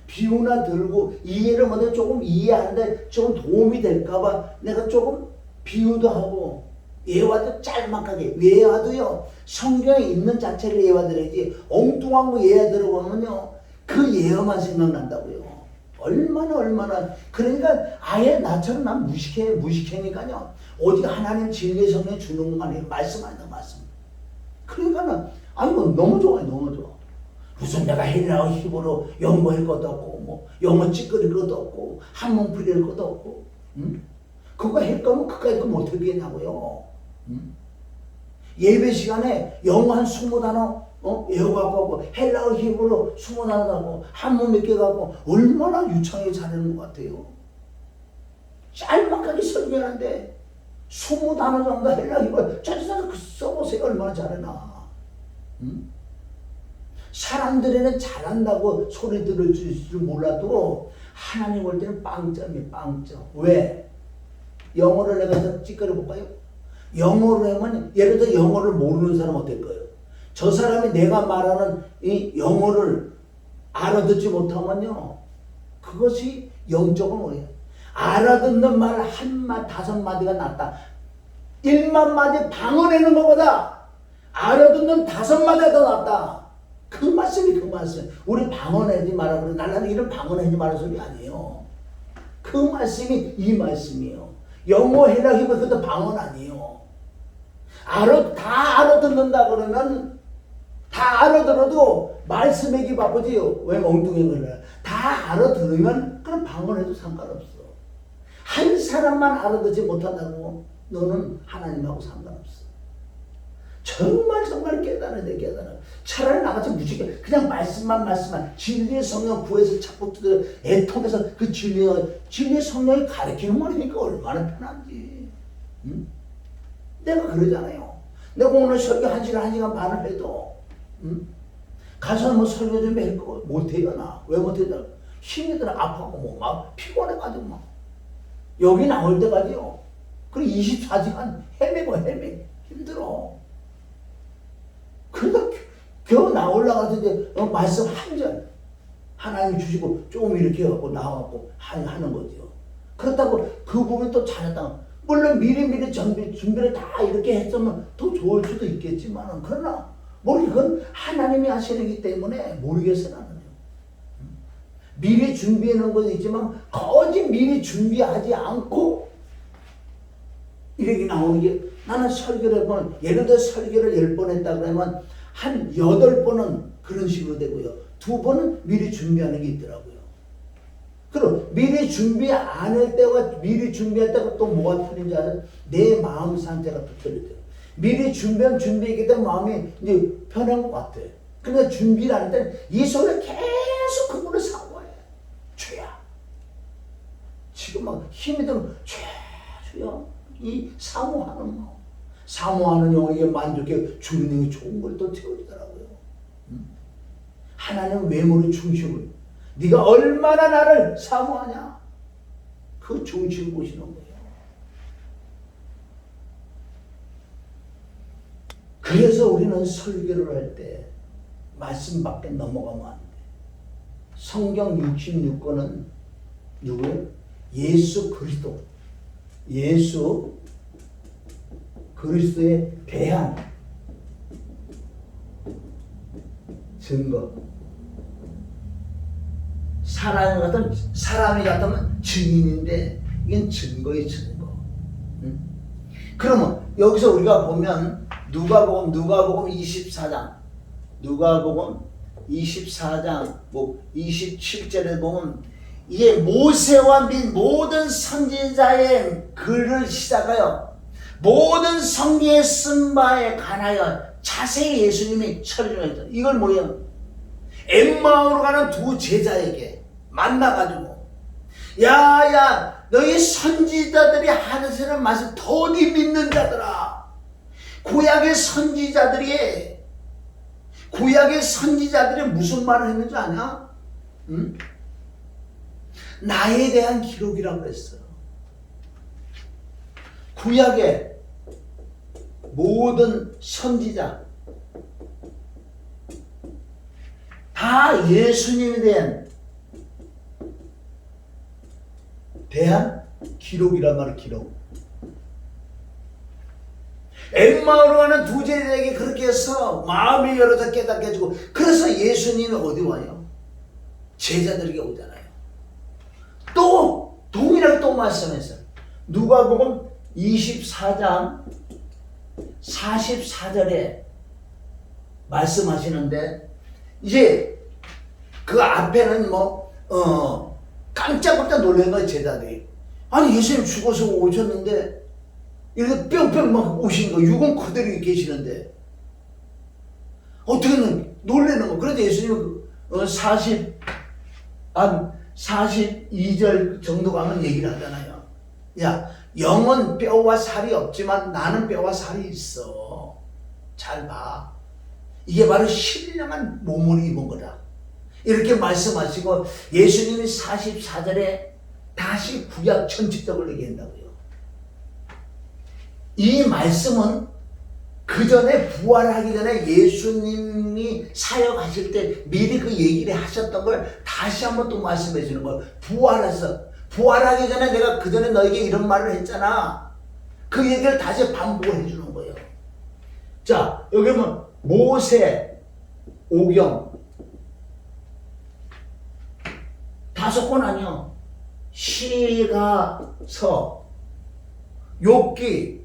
비유나 들고 이해를 못해 조금 이해하는데 조금 도움이 될까봐 내가 조금 비유도 하고, 예화도 짤막하게. 예화도요, 성경에 있는 자체를 예화 들어야지 엉뚱한 거 예화 들어보면요 그 예화만 생각난다고요. 얼마나. 그러니까 아예 나처럼 난 무식해니까요. 어디 하나님 진리의 성령 주는 것만 아니에요. 말씀 아니다, 말씀. 그러니까는 너무 좋아요. 너무 좋아. 무슨 내가 헬라어 히브리어 영어할 것도 없고 뭐 영어 찌끄릴 것도 없고 한문 풀릴 것도 없고, 그거 할 거면 그까짓 거 못 하겠냐고요. 예배 시간에 영어 한 20단어 외워갖고 헬라어 히브리어 20단어 가고 한문 몇 개 가고 얼마나 유창하게 잘하는 것 같아요. 짤막하게 설교하는데 20단어 정도 헬라어 히브리어 짜증나서 써보세요. 얼마나 잘하나. 사람들에는 잘한다고 소리 들을 줄 몰라도 하나님 볼 때는 빵점이에요. 빵점. 왜? 영어를 내가 찌끄려 볼까요? 영어로 하면, 예를 들어 영어를 모르는 사람 어떨 거예요? 저 사람이 내가 말하는 이 영어를 알아듣지 못하면요, 그것이 영적은 뭐예요? 알아듣는 말 5마디가 낫다. 1만마디 방언하는 것보다 알아듣는 5마디가 더 낫다. 그 말씀이 그 말씀. 우리 방언하지 마라 그래. 나는 이런 방언하지 마라 소리 아니에요. 그 말씀이 이 말씀이에요. 영어 헬라 히브리어 그것도 방언 아니에요. 다 알아듣는다 그러면 다 알아들어도 말씀하기 바쁘지요. 왜 엉뚱해 그래? 다 알아들으면 그럼 방언해도 상관없어. 한 사람만 알아듣지 못한다고 너는 하나님하고 상관없어. 정말 깨달아야 돼, 깨달아. 차라리 나같이 무지개 그냥 말씀만 진리의 성령 구해서 찾고 뜯어 애통해서 그 진리의 성령이 가르치는 말이니까 얼마나 편한지. 응? 내가 그러잖아요. 내가 오늘 설교 1시간 반을 해도 가서 뭐 설교 좀 할 거 못해요. 나 왜 못해요? 힘이 들어 아파고 뭐 막 피곤해가지고 막 여기 나올 때까지요. 그리고 24시간 헤매고 힘들어. 그러다 겨우 나오려고 이제 말씀 한 절 하나님 주시고 조금 이렇게 해갖고 나와갖고 하는 거죠. 그렇다고 그 부분 또 잘했다. 물론 미리 준비를 다 이렇게 했으면 더 좋을 수도 있겠지만 그러나 그건 하나님이 하시는 거기 때문에 모르겠어 나는. 미리 준비해 놓은 것도 있지만 거짓 미리 준비하지 않고 이렇게 나오는 게 나는 설교를 해보면 예를 들어 설교를 10번 했다 그러면 한 8번은 그런 식으로 되고요. 2번은 미리 준비하는 게 있더라고요. 그럼 미리 준비 안 할 때와 미리 준비할 때가 또 뭐가 틀린지 알아요? 내 마음 상태가 또 틀리대요. 미리 준비하면 준비했기 때문에 마음이 이제 편한 것 같아. 그러니까 준비를 안 할 때는 이 속에 계속 그분을 사모해. 주야. 지금 막 힘이 들면 주야. 이 사모하는 마음. 사모하는 영혼에게 만족해 주님이 좋은 걸 또 채워주더라고요. 하나님 외모의 중심을 네가 얼마나 나를 사모하냐 그 중심을 보시는 거예요. 그래서 우리는 설교를 할 때 말씀 밖에 넘어가면 안 돼. 성경 66권은 누구예요? 예수 그리스도. 예수 그리스도에 대한 증거. 사람이 같으면 증인인데 이건 증거의 증거. 그러면 여기서 우리가 보면 누가복음 24장 누가복음 24장 뭐 27절에 보면 이게 모세와 및 모든 선지자의 글을 시작하여 모든 성경에 쓴 바에 관하여 자세히 예수님이 설명했다. 이걸 뭐예요? 엠마오로 가는 두 제자에게 만나가지고 야야 너희 선지자들이 하는 말씀 더디 믿는 자들아. 구약의 선지자들이 무슨 말을 했는지 아냐? 응? 나에 대한 기록이라고 했어. 구약의 모든 선지자 다 예수님에 대한 기록이란 말이야. 기록. 엠마오로 가는 두 제자에게 그렇게 해서 마음이 열어서 깨닫게 해주고 그래서 예수님이 어디 와요? 제자들에게 오잖아요. 또 동일하게 또 말씀했어요. 누가복음 24장 44절에 말씀하시는데 이제 그 앞에는 깜짝깜짝 놀란 거예요. 제자들이. 아니 예수님 죽어서 오셨는데 이렇게 뿅뿅 막 오신 거 육은 그대로 계시는데 어떻게는 놀라는 거. 그래서 예수님은 42절 정도 가면 얘기를 하잖아요. 야 영은 뼈와 살이 없지만 나는 뼈와 살이 있어. 잘 봐. 이게 바로 신령한 몸을 입은 거다. 이렇게 말씀하시고 예수님이 44절에 다시 구약 전체적으로 얘기한다고요. 이 말씀은 그 전에 부활하기 전에 예수님이 사역하실 때 미리 그 얘기를 하셨던 걸 다시 한번 또 말씀해 주는 거예요. 부활하기 전에 내가 그 전에 너에게 이런 말을 했잖아. 그 얘기를 다시 반복을 해주는 거예요. 자, 여기 보면 모세, 오경 5권 아니요. 시가서, 욥기,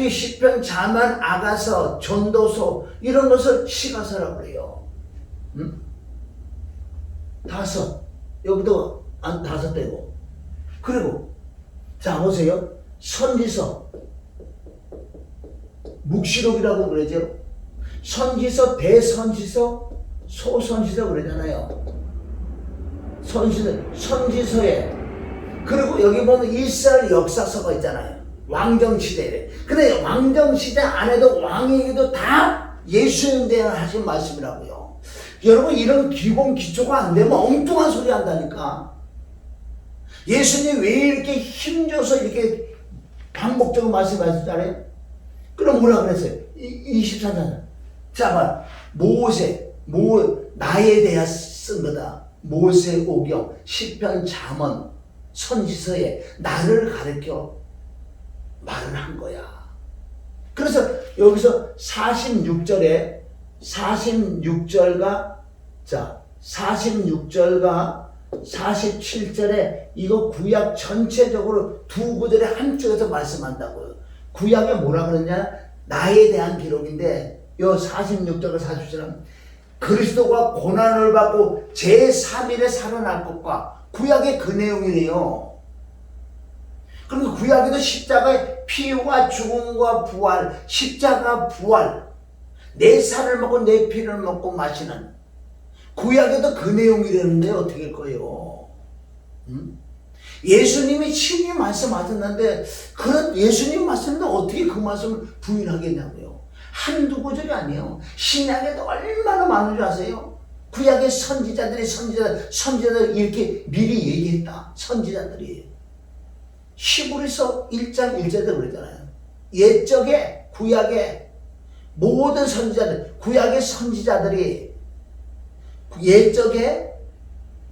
시편, 자만, 아가서, 전도서 이런 것을 시가서라고 그래요. 응? 5. 여기도 5 되고. 그리고 자 보세요. 선지서 묵시록이라고 그러죠. 선지서, 대선지서, 소선지서 그러잖아요. 선지서에. 그리고 여기 보면 이스라엘 역사서가 있잖아요. 왕정시대에. 근데 왕정시대 안에도 왕에게도 다 예수님에 대한 하신 말씀이라고요. 여러분, 이런 기본 기초가 안 되면 엉뚱한 소리 한다니까. 예수님이 왜 이렇게 힘줘서 이렇게 반복적으로 말씀하셨잖아요. 그럼 뭐라 그랬어요? 24장. 자, 봐. 나에 대하 쓴 거다. 모세 오경, 시편, 잠언, 선지서에 나를 가르쳐 말을 한 거야. 그래서 여기서 46절에 46절과 47절에 이거 구약 전체적으로 두 구절에 한쪽에서 말씀한다고요. 구약에 뭐라 그러냐? 나에 대한 기록인데 요 46절과 47절은 그리스도가 고난을 받고 제3일에 살아날 것과 구약의 그 내용이래요. 그러니까 구약에도 십자가의 피와 죽음과 부활, 십자가 부활, 내 살을 먹고 내 피를 먹고 마시는 구약에도 그 내용이라는데 어떻게 할 거예요? 예수님이 친히 말씀하셨는데 그런 예수님 말씀인데 어떻게 그 말씀을 부인하겠냐고요. 한두 구절이 아니에요. 신약에도 얼마나 많은 줄 아세요? 구약의 선지자들 이렇게 미리 얘기했다. 선지자들이 히브리서 1장 1절에 그러잖아요. 옛적에 구약의 모든 선지자들, 구약의 선지자들이 옛적에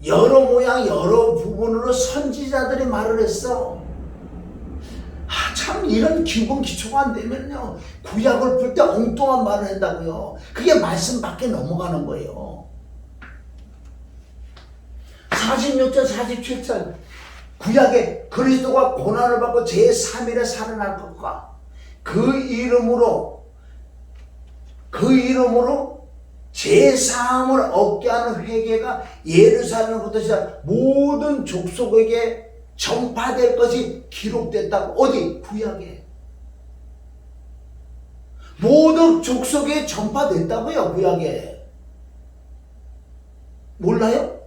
여러 모양 여러 부분으로 선지자들이 말을 했어. 참 이런 기본 기초가 안 되면요 구약을 풀 때 엉뚱한 말을 한다고요. 그게 말씀 밖에 넘어가는 거예요. 46절 47절 구약에 그리스도가 고난을 받고 제3일에 살아날 것과 그 이름으로 제3을 얻게 하는 회개가 예루살렘부터 시작 모든 족속에게 전파될 것이 기록됐다고. 어디? 구약에. 모든 족속에 전파됐다고요. 구약에. 몰라요?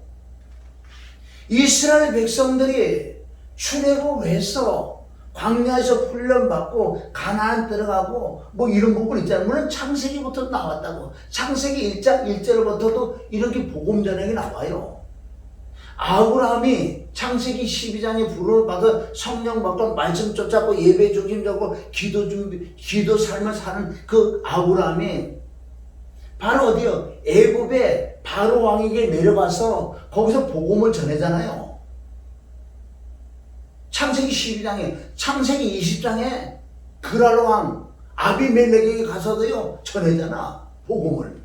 이스라엘 백성들이 출애굽해서 광야에서 훈련받고 가나안 들어가고 뭐 이런 부분 있잖아요. 물론 창세기부터 나왔다고. 창세기 1장 1절부터도 이렇게 복음 전형이 나와요. 아브라함이 창세기 12장에 부름을 받아 성령 받고 말씀 쫓았고 예배 중심적으로 기도 삶을 사는 그 아브라함이 바로 어디요? 애굽에 바로 왕에게 내려가서 거기서 복음을 전하잖아요. 창세기 12장에 창세기 20장에 그랄 왕 아비멜렉에게 가서도요 전하잖아 복음을.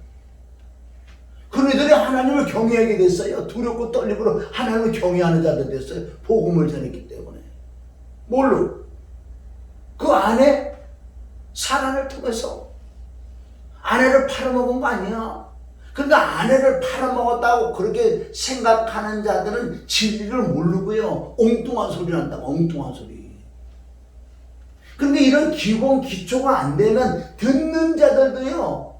그들이 하나님을 경외하게 됐어요. 두렵고 떨림으로 하나님을 경외하는 자들 됐어요. 복음을 전했기 때문에. 뭘로? 그 아내 사란을 통해서 아내를 팔아먹은 거 아니야. 그러니까 아내를 팔아먹었다고 그렇게 생각하는 자들은 진리를 모르고요 엉뚱한 소리를 한다고. 엉뚱한 소리. 그런데 이런 기본 기초가 안 되면 듣는 자들도요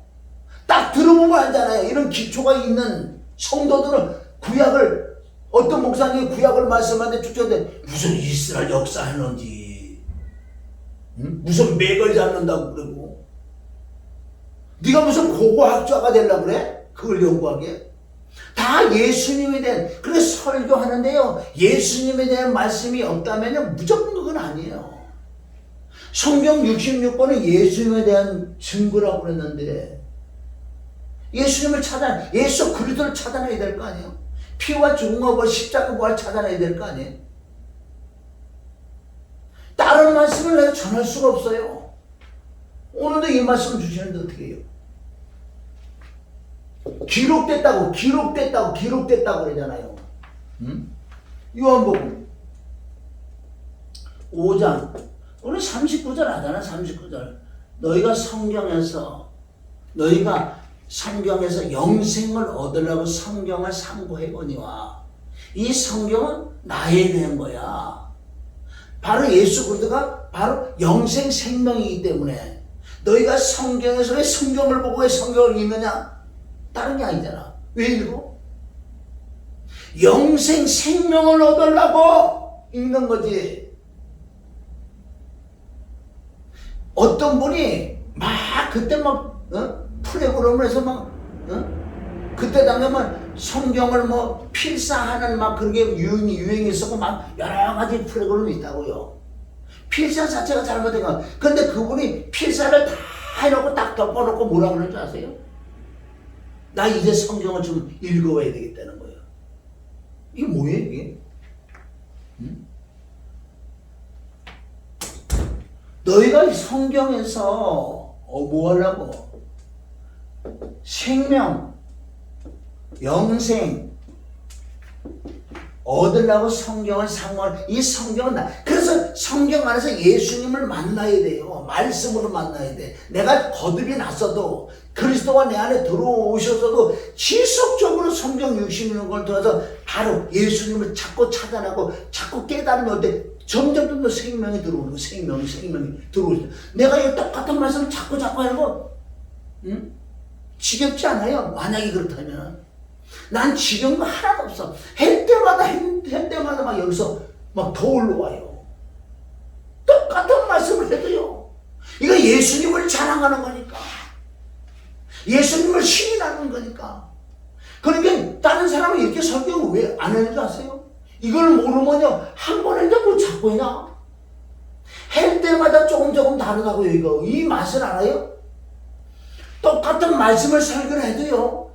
딱 들어보면 알잖아요. 이런 기초가 있는 성도들은 구약을 어떤 목사님이 구약을 말씀하는데 추천돼 무슨 이스라엘 역사하는지 무슨 맥을 잡는다고 그러고 네가 무슨 고고학자가 되려고 그래? 그걸 연구하게? 다 예수님에 대한. 그래서 설교하는데요 예수님에 대한 말씀이 없다면요 무조건 그건 아니에요. 성경 66권은 예수님에 대한 증거라고 그랬는데 예수님을 예수 그리스도를 찾아내야 될 거 아니에요. 피와 죽음과 부활 십자가 부활 찾아내야 될 거 아니에요. 다른 말씀을 내가 전할 수가 없어요. 오늘도 이 말씀을 주시는데 어떻게 해요? 기록됐다고 그러잖아요. 요한복음 5장 오늘 39절 하잖아. 39절 너희가 성경에서 영생을 얻으려고 성경을 상고해보니와 이 성경은 나에 대한 거야. 바로 예수 그리스도가 바로 영생 생명이기 때문에 너희가 성경에서 왜 성경을 보고 왜 성경을 읽느냐? 다른 게 아니잖아. 왜 읽어? 영생 생명을 얻으려고 읽는 거지. 어떤 분이 막 그때 막 프로그램을 해서 막 그때 당시만 성경을 뭐 필사하는 막 그런 게 유행이 있었고 막 여러 가지 프로그램이 있다고요. 필사 자체가 잘못된 거. 근데 그분이 필사를 다 해놓고 딱 덮어놓고 뭐라 그러는 줄 아세요? 나 이제 성경을 좀 읽어봐야 되겠다는 거예요. 이게 뭐예요 이게? 너희가 성경에서 뭐 하려고? 생명, 영생 얻으려고 성경을 상고하는 이 성경은 그래서 성경 안에서 예수님을 만나야 돼요. 말씀으로 만나야 돼. 내가 거듭이 났어도 그리스도가 내 안에 들어오셔서도 지속적으로 성경 66권을 통해서 바로 예수님을 자꾸 찾아나고 자꾸 깨달으면 어때? 점점 더 생명이 들어오는 거. 생명이 들어오죠. 내가 이 똑같은 말씀을 자꾸 하는 거 지겹지 않아요? 만약에 그렇다면 난 지겨운 거 하나도 없어. 할 때마다 막 여기서 막 더 올라와요. 똑같은 말씀을 해도요. 이거 예수님을 자랑하는 거니까. 예수님을 신인하는 거니까. 그러니까 다른 사람은 이렇게 설교를 왜 안 하는 줄 아세요? 이걸 모르면요. 한 번 했는데 뭐 자꾸 해나? 할 때마다 조금 다르다고요. 이거. 이 맛을 알아요? 똑같은 말씀을 설교를 해도요.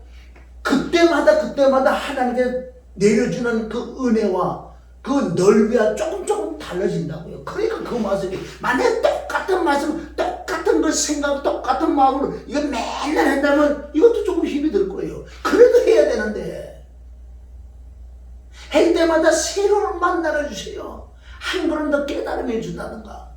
그때마다 하나님께 내려주는 그 은혜와 그 넓이가 조금 달라진다고요. 그러니까 그 말씀이 만약에 똑같은 말씀, 똑같은 그 생각, 똑같은 마음으로 이거 맨날 한다면 이것도 조금 힘이 들 거예요. 그래도 해야 되는데 할 때마다 새로운 만나를 주세요. 한 걸음 더 깨달음을 해준다든가.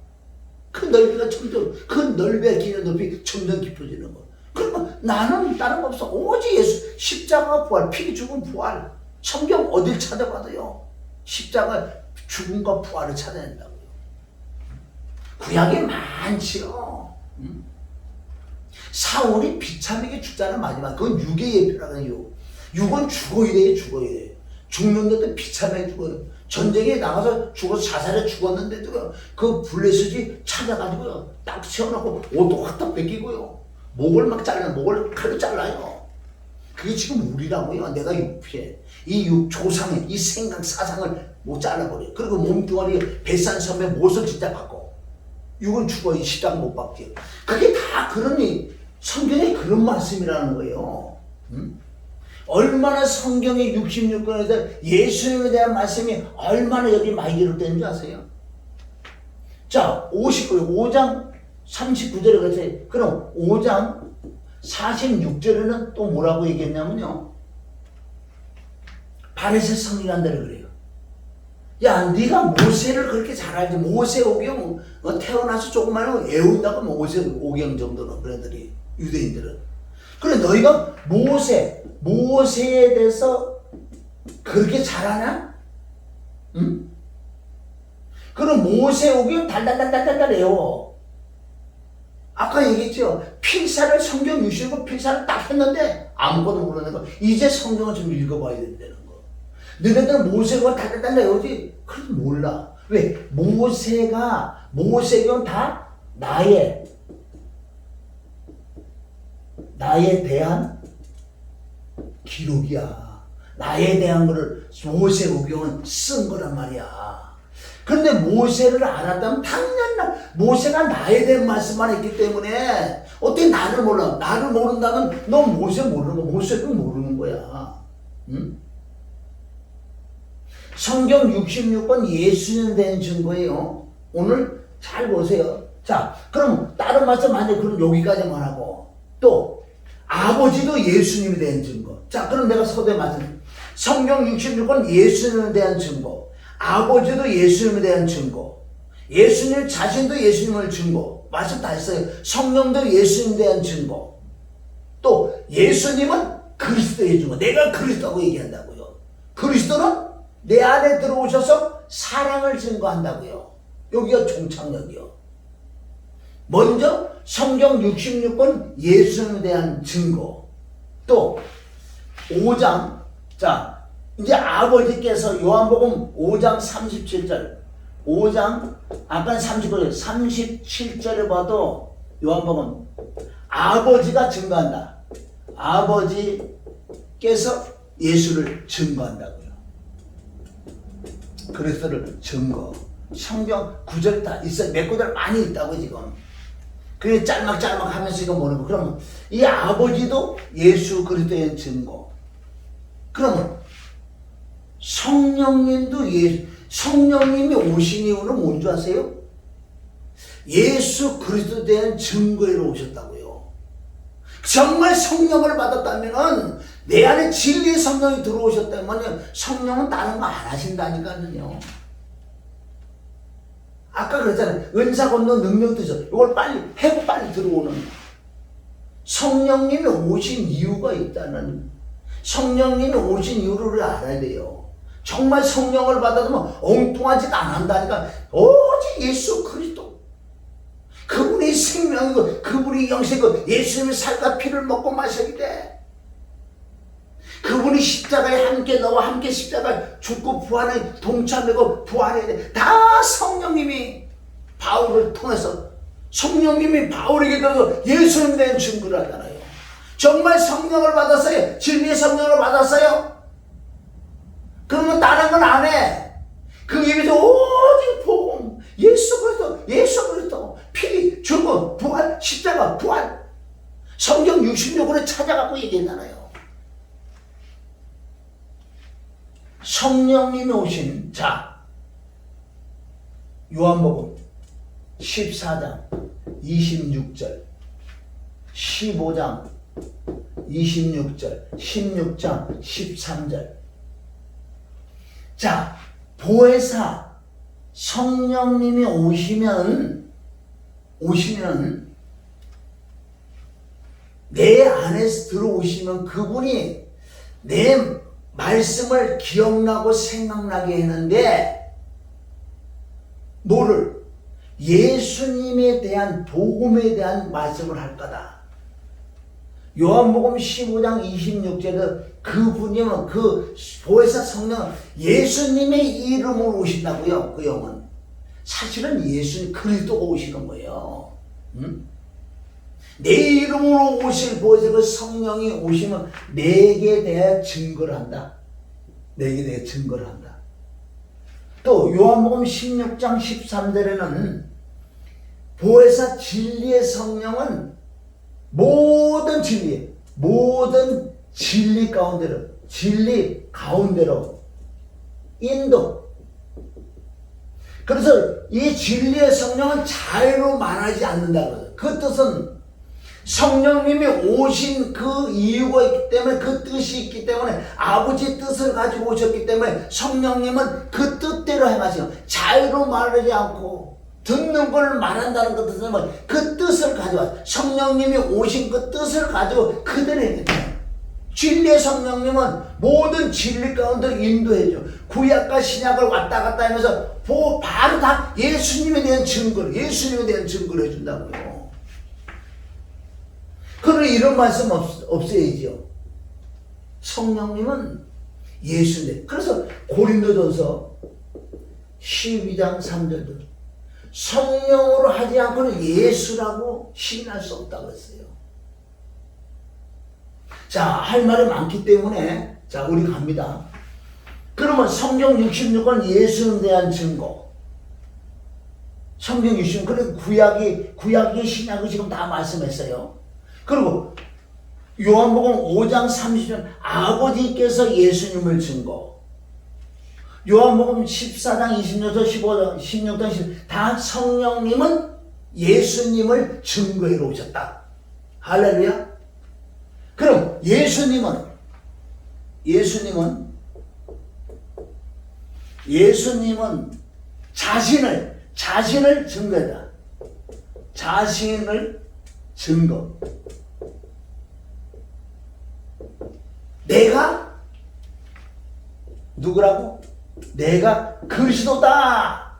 그 넓이가 점점 그 넓이와 길의 높이 점점 깊어지는 거. 그러면 나는 다른 거 없어. 오직 예수 십자가 부활, 피 죽음 부활. 성경 어딜 찾아봐도요. 십자가 죽음과 부활을 찾아낸다고요. 구약에 많지요. 사울이 비참하게 죽자는 마지막. 그건 육의 예표라고요. 육은 죽어야 돼. 죽는데도 비참하게 죽어요. 전쟁에 나가서 죽어서 자살해 죽었는데도요. 그 블레셋이 찾아가지고요. 딱 세워놓고 옷도 확 뺏기고요. 목을 막 목을 칼로 잘라요. 그게 지금 우리라고요. 내가 육피해. 이 조상의 이 생각 사상을 못 잘라버려요. 그리고 몸뚱아리 뱃산섬에 못을 진짜 박고 육은 죽어 이 십자가 못 박지. 그게 다 그러니 성경에 그런 말씀이라는 거예요. 얼마나 성경의 66권에서 예수님에 대한 말씀이 얼마나 여기 많이 기록되는지 아세요? 자, 5장 39절에 그랬어요. 그럼 5장 46절에는 또 뭐라고 얘기했냐면요. 바리새 성리관들을 그래요. 야, 네가 모세를 그렇게 잘 알지. 모세 오경 태어나서 조금만 애운다고 모세 오경 정도는 그래들이 유대인들은. 그래 너희가 모세에 대해서 그렇게 잘하냐? 응? 그럼 모세 오경 달달달달달 외워. 아까 얘기했죠. 필사를 성경 유시고 필사를 딱 했는데 아무것도 모르는 거. 이제 성경을 좀 읽어봐야 된다는 거. 너네들은 모세가 달달달 외우지? 그래도 몰라. 왜? 모세가 다 나에 대한 기록이야. 나에 대한 거를 모세오경은 쓴 거란 말이야. 그런데 모세를 알았다면 당연히 모세가 나에 대한 말씀만 했기 때문에 어떻게 나를 몰라? 나를 모른다면 넌 모세 모르는 거, 모세도 모르는 거야. 응? 성경 66번 예수님 된 증거예요. 오늘 잘 보세요. 자, 그럼 다른 말씀 아니에요. 그럼 여기까지만 하고 또 아버지도 예수님에 대한 증거. 자, 그럼 내가 서두에 말씀. 성경 66번 예수님에 대한 증거. 아버지도 예수님에 대한 증거. 예수님 자신도 예수님을 증거. 말씀 다 했어요. 성령도 예수님에 대한 증거. 또 예수님은 그리스도의 증거. 내가 그리스도라고 얘기한다고요. 그리스도는 내 안에 들어오셔서 사랑을 증거한다고요. 여기가 종착역이요. 먼저 성경 66권 예수님에 대한 증거. 또 5장, 자 이제 아버지께서 요한복음 5장 37절, 5장 아까 39절 37절에 봐도 요한복음 아버지가 증거한다. 아버지께서 예수를 증거한다고요. 그리스도를 증거. 성경 구절 다 있어요. 몇 구절 많이 있다고 지금. 그게 짤막짤막 하면서 이거 뭐는 거. 그러면 이 아버지도 예수 그리스도의 증거. 그러면 성령님도 성령님이 오신 이유는 뭔지 아세요? 예수 그리스도에 대한 증거로 오셨다고요. 정말 성령을 받았다면은 내 안에 진리의 성령이 들어오셨다면 성령은 다른 거 안 하신다니까요. 아까 그랬잖아요. 은사 건너 능력 드셔. 이걸 빨리 해고 빨리 들어오는. 성령님이 오신 이유가 있다는. 성령님이 오신 이유를 알아야 돼요. 정말 성령을 받아들면 엉뚱하지가 안 한다니까. 오직 예수 그리스도. 그분이 생명이고 그분이 영생이고 예수님의 살과 피를 먹고 마시게 돼. 그분이 십자가에 함께 너와 함께 십자가에 죽고 부활에 동참하고 부활해야 돼. 다 성령님이 바울을 통해서 성령님이 바울에게 들어서 예수님에 대한 증거를 하잖아요. 정말 성령을 받았어요? 진리의 성령을 받았어요? 그러면 다른 건 안 해. 그 입에서 오직 복음, 예수 그리스도, 예수 그리스도, 피, 죽음, 부활, 십자가, 부활. 성경 66권에 찾아가고 얘기했잖아요. 성령님이 오신, 자, 요한복음 14장 26절, 15장 26절, 16장 13절. 자, 보혜사 성령님이 오시면 내 안에서 들어오시면 그분이 내 말씀을 기억나고 생각나게 했는데 뭐를? 예수님에 대한 복음에 대한 말씀을 할 거다. 요한복음 15장 26절에 그분이면 그 보혜사 성령은 예수님의 이름으로 오신다고요. 그 영은 사실은 예수님 그리스도가 오시는 거예요. 응? 내 이름으로 오실 보혜사 그 성령이 오시면 내게 대해 증거를 한다. 내게 대해 증거를 한다. 또 요한복음 16장 13절에는 보혜사 진리의 성령은 모든 진리 가운데로 인도. 그래서 이 진리의 성령은 자유로 말하지 않는다고. 그 뜻은 성령님이 오신 그 이유가 있기 때문에, 그 뜻이 있기 때문에, 아버지 뜻을 가지고 오셨기 때문에 성령님은 그 뜻대로 행하시고 자유로 말하지 않고 듣는 걸 말한다는 그 뜻은 그 뜻을 가져와. 성령님이 오신 그 뜻을 가지고 그대로 행했다. 진리의 성령님은 모든 진리 가운데 인도해줘. 구약과 신약을 왔다 갔다 하면서 바로 다 예수님에 대한 증거를 해준다고요. 그러나 이런 말씀 없어야지요. 성령님은 예수님. 그래서 고린도전서 12장 3절도 성령으로 하지 않고는 예수라고 시인할 수 없다고 했어요. 자, 할 말이 많기 때문에 자, 우리 갑니다. 그러면 성경 66권 예수에 대한 증거. 성경 66권, 그리고 구약이 신약이 지금 다 말씀했어요. 그리고 요한복음 5장 30절 아버지께서 예수님을 증거. 요한복음 14장 26절 15절 16장 10절 다 성령님은 예수님을 증거해 오셨다. 할렐루야. 그럼 예수님은 자신을 증거했다. 자신을 증거. 내가 누구라고? 내가 그리스도다.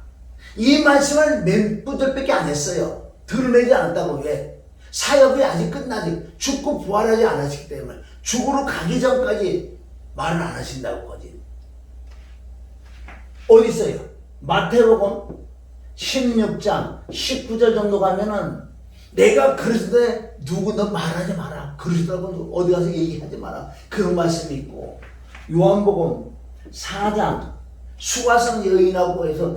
이 말씀을 몇 구절밖에 안 했어요. 드러내지 않았다고. 왜? 사역이 아직 끝나지, 죽고 부활하지 않았기 때문에. 죽으러 가기 전까지 말을 안 하신다고 거지. 어디 있어요? 마태복음 16장 19절 정도 가면은 내가 그리스도에 누구 너 말하지 마라. 그리스도라고 어디 가서 얘기하지 마라. 그런 말씀이 있고, 요한복음 4장 수가성 여인하고 해서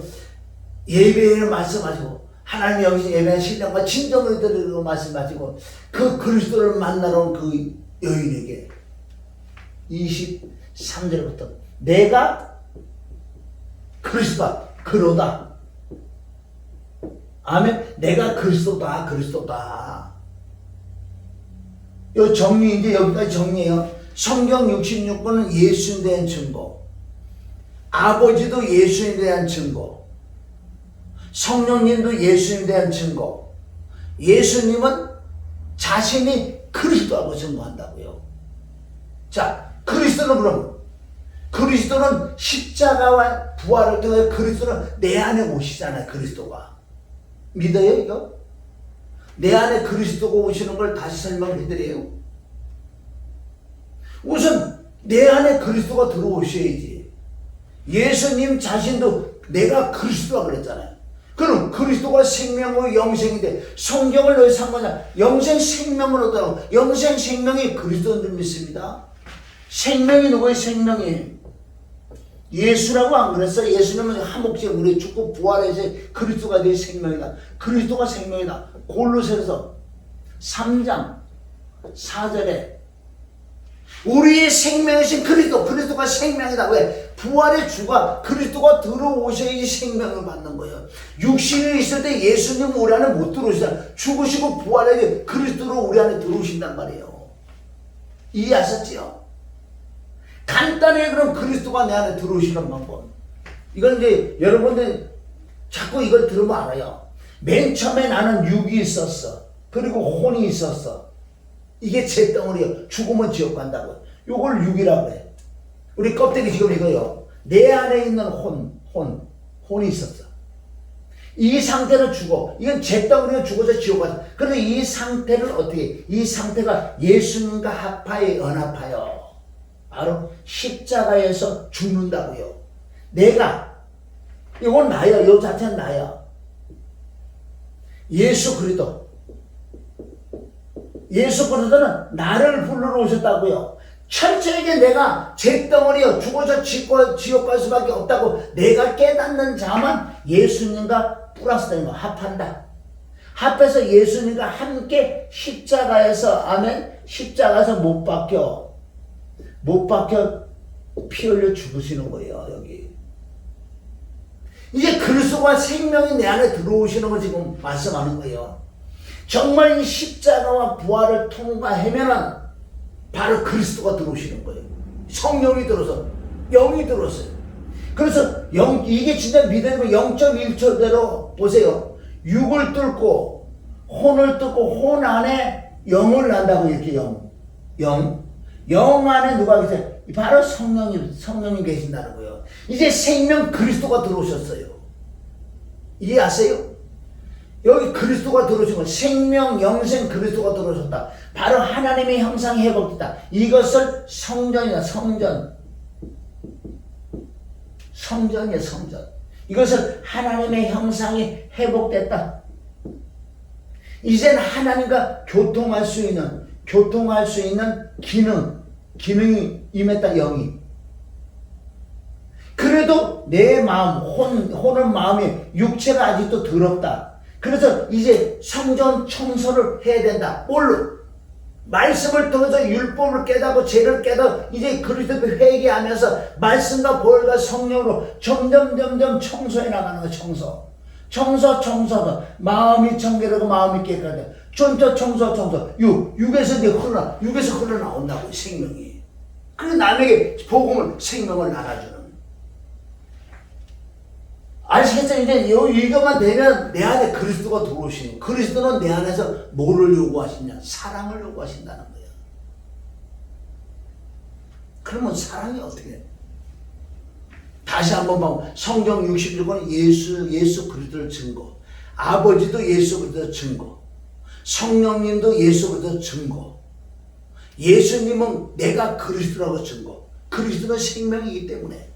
예배를 말씀하시고, 하나님의 영신 예배한 신령과 친정을 드리고 말씀하시고, 그 그리스도를 만나러 온 그 여인에게 23절부터 내가 그리스도다, 그로다. 아멘. 내가 그리스도다, 그리스도다. 요 정리, 이제 여기까지 정리해요. 성경 66권은 예수에 대한 증거, 아버지도 예수에 대한 증거, 성령님도 예수에 대한 증거, 예수님은 자신이 그리스도하고 증거한다고요. 자, 그리스도는 그럼, 그리스도는 십자가와 부활을 통해 그리스도는 내 안에 오시잖아요. 그리스도가. 믿어요 이거? 내 안에 그리스도가 오시는 걸 다시 설명을 해드려요. 우선 내 안에 그리스도가 들어오셔야지. 예수님 자신도 내가 그리스도라 그랬잖아요. 그럼 그리스도가 생명과 영생인데 성경을 왜 상관이야? 영생 생명을 얻어요. 영생 생명이 그리스도인 줄 믿습니다. 생명이 누구의 생명이? 예수라고 안 그랬어요? 예수님은 한목적 우리 죽고 부활해서 그리스도가 내 생명이다. 그리스도가 생명이다. 골로새서 3장 4절에 우리의 생명이신 그리스도, 그리스도가 생명이다. 왜? 부활의 주가 그리스도가 들어오셔야지 생명을 받는 거예요. 육신이 있을 때 예수님 우리 안에 못 들어오시잖아요. 죽으시고 부활하게 그리스도로 우리 안에 들어오신단 말이에요. 이해하셨지요? 간단해. 그럼 그리스도가 내 안에 들어오시는 방법. 이건 이제 여러분들 자꾸 이걸 들으면 알아요. 맨 처음에 나는 육이 있었어. 그리고 혼이 있었어. 이게 제 덩어리요. 죽으면 지옥 간다고. 요걸 육이라고 해. 우리 껍데기 지금 이거요. 내 안에 있는 혼이 있었어. 이 상태는 죽어. 이건 제 덩어리가 죽어서 지옥 가서. 그런데 이 상태를 어떻게, 이 상태가 예수님과 합하여 연합하여 바로 십자가에서 죽는다고요. 내가, 이건 나야. 이 자체는 나야. 예수 그리스도. 예수 그리스도는 나를 불러러 오셨다고요. 철저하게 내가 제 덩어리여 죽어서 지옥 갈 수밖에 없다고 내가 깨닫는 자만 예수님과 플러스 되는 거 합한다. 합해서 예수님과 함께 십자가에서, 아멘, 십자가에서 못 박혀 피 흘려 죽으시는 거예요. 여기 이제 그리스도가 생명이 내 안에 들어오시는 걸 지금 말씀하는 거예요. 정말 이 십자가와 부활을 통과하면은 바로 그리스도가 들어오시는 거예요. 성령이 들어서, 영이 들어서요. 그래서 이게 진짜 믿음의 0.1초대로 보세요. 육을 뚫고 혼을 뚫고 혼 안에 영을 난다고. 이렇게 영 안에 누가 계세요? 바로 성령이 계신다는 거예요. 이제 생명 그리스도가 들어오셨어요. 이해하세요? 여기 그리스도가 들어오신 거예요. 생명, 영생 그리스도가 들어오셨다. 바로 하나님의 형상이 회복됐다. 이것을 성전이다. 성전이야, 성전. 이것을 하나님의 형상이 회복됐다. 이젠 하나님과 교통할 수 있는 기능이 임했다. 영이. 그래도 내 마음, 혼은 마음이, 육체가 아직도 더럽다. 그래서 이제 성전 청소를 해야 된다. 뭘로? 말씀을 통해서 율법을 깨닫고 죄를 깨닫고 이제 그리스도를 회개하면서 말씀과 보혈과 성령으로 점점 청소해 나가는 거야. 청소도 마음이 청결하고 마음이 깨끗하다. 전체 청소 육에서 이제 육에서 흘러나온다고. 생명이. 그래서 남에게 복음을, 생명을 나눠주는. 아시겠죠? 이제 이것만 되면 내 안에 그리스도가 들어오시는 거예요. 그리스도는 내 안에서 뭐를 요구하시냐? 사랑을 요구하신다는 거예요. 그러면 사랑이 어떻게 해요? 다시 한번 보면 성경 66권은 예수 그리스도를 증거, 아버지도 예수 그리스도 증거, 성령님도 예수 그리스도 증거, 예수님은 내가 그리스도라고 증거. 그리스도는 생명이기 때문에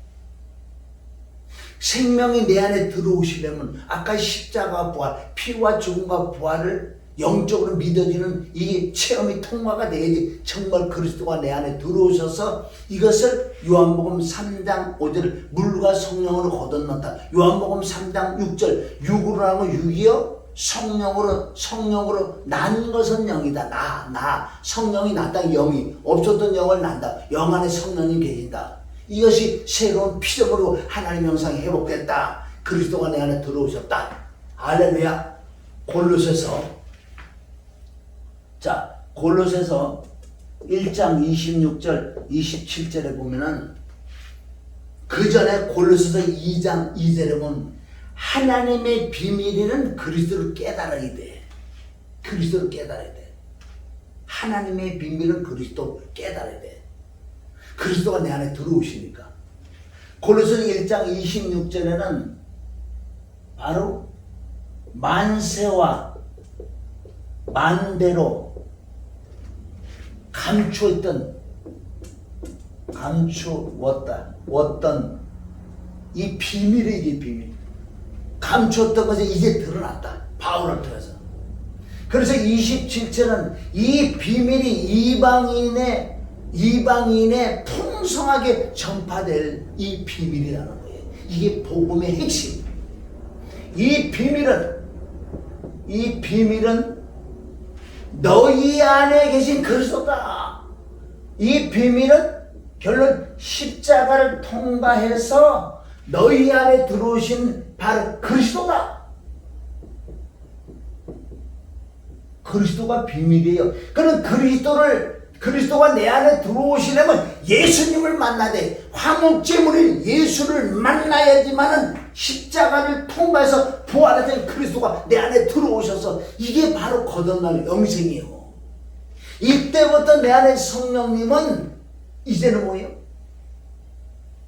생명이 내 안에 들어오시려면 아까 십자가 부활, 피와 죽음과 부활을 영적으로 믿어지는 이 체험이 통과가 돼야지 정말 그리스도가 내 안에 들어오셔서 이것을 요한복음 3장 5절 물과 성령으로 거듭났다. 요한복음 3장 6절 육으로 하고 육이요 성령으로 난 것은 영이다. 나 성령이 났다. 영이 없었던 영을 난다. 영 안에 성령이 계신다. 이것이 새로운 피조물로 하나님의 형상이 회복됐다. 그리스도가 내 안에 들어오셨다. 할렐루야. 골로새서 자, 골로새서 1장 26절 27절에 보면은 그 전에 골로새서 2장 2절에 보면 하나님의 비밀에는 그리스도를 깨달아야 돼. 그리스도를 깨달아야 돼. 하나님의 비밀은 그리스도 깨달아야 돼. 그리스도가 내 안에 들어오시니까. 골로새서 1장 26절에는 바로 만세와 만대로 감추었던 이 비밀이 이게 비밀. 감추었던 것이 이제 드러났다. 바울을 통해서. 그래서 27절은 이 비밀이 이방인에 풍성하게 전파될 이 비밀이라는 거예요. 이게 복음의 핵심. 이 비밀은 너희 안에 계신 그리스도다. 이 비밀은 결론 십자가를 통과해서 너희 안에 들어오신 바로 그리스도다. 그리스도가 비밀이에요. 그럼 그리스도가 내 안에 들어오시려면 예수님을 만나야 돼. 화목제물인 예수를 만나야지만은 십자가를 통과해서 부활하신 그리스도가 내 안에 들어오셔서 이게 바로 거듭나는 영생이에요. 이때부터 내 안에 성령님은 이제는 뭐예요?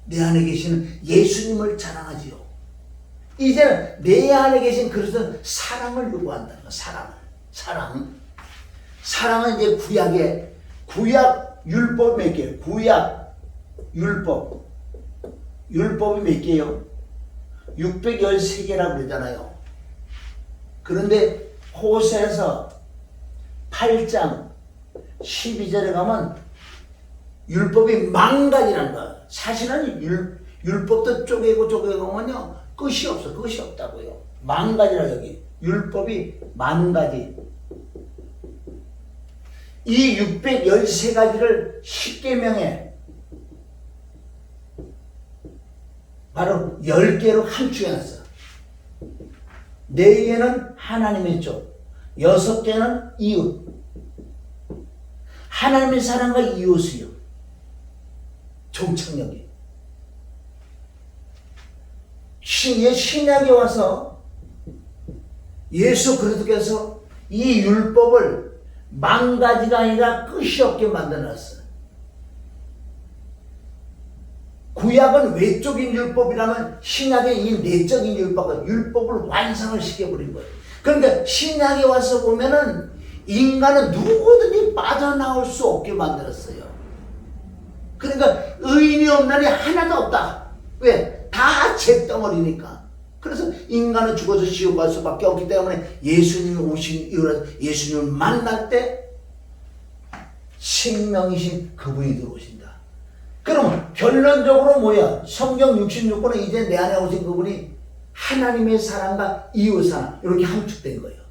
내 안에 계시는 예수님을 자랑하지요. 이제는 내 안에 계신 그리스도는 사랑을 요구한다는 거예요. 사랑은 이제 구약 율법 몇 개예요? 구약 율법이 몇 개예요? 613개라고 그러잖아요. 그런데 호세서 8장 12절에 가면 율법이 망가지는 거야. 사실은 율법도 쪼개고 보면요 끝이 없다고요. 망가지라. 여기 율법이 만 가지. 이 613가지를 10계명에 바로 10개로 함축해놨어. 4개는 하나님의 쪽, 6개는 이웃. 하나님의 사랑과 이웃이요. 종착역이. 신약에 와서 예수 그리스도께서 이 율법을 만 가지가 아니라 끝이 없게 만들어놨어요. 구약은 외적인 율법이라면 신약의 이 내적인 율법을 완성을 시켜버린 거예요. 그러니까 신약에 와서 보면은 인간은 누구든지 빠져나올 수 없게 만들었어요. 그러니까 의인이 없나니 하나도 없다. 왜? 다 잿덩어리니까. 그래서 인간은 죽어서 지옥 갈 수밖에 없기 때문에 예수님이 오신 이유라 예수님을 만날 때 생명이신 그분이 들어오신다. 그러면 결론적으로 뭐야? 성경 66권은 이제 내 안에 오신 그분이 하나님의 사랑과 이웃사랑 이렇게 함축된 거예요.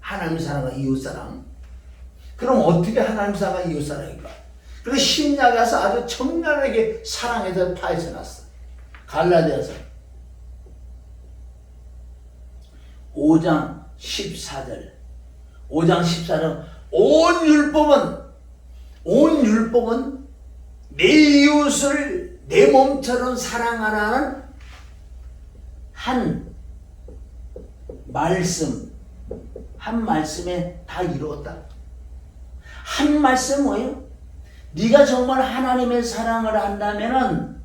하나님의 사랑과 이웃사랑. 그럼 어떻게 하나님의 사랑과 이웃사랑인가? 그래서 신약에 와서 아주 정렬하게 사랑에서 파헤쳐 놨어. 갈라디아서 5장 14절. 온 율법은 내 이웃을 내 몸처럼 사랑하라는 한 말씀에 다 이루었다. 한 말씀 뭐예요? 네가 정말 하나님의 사랑을 한다면은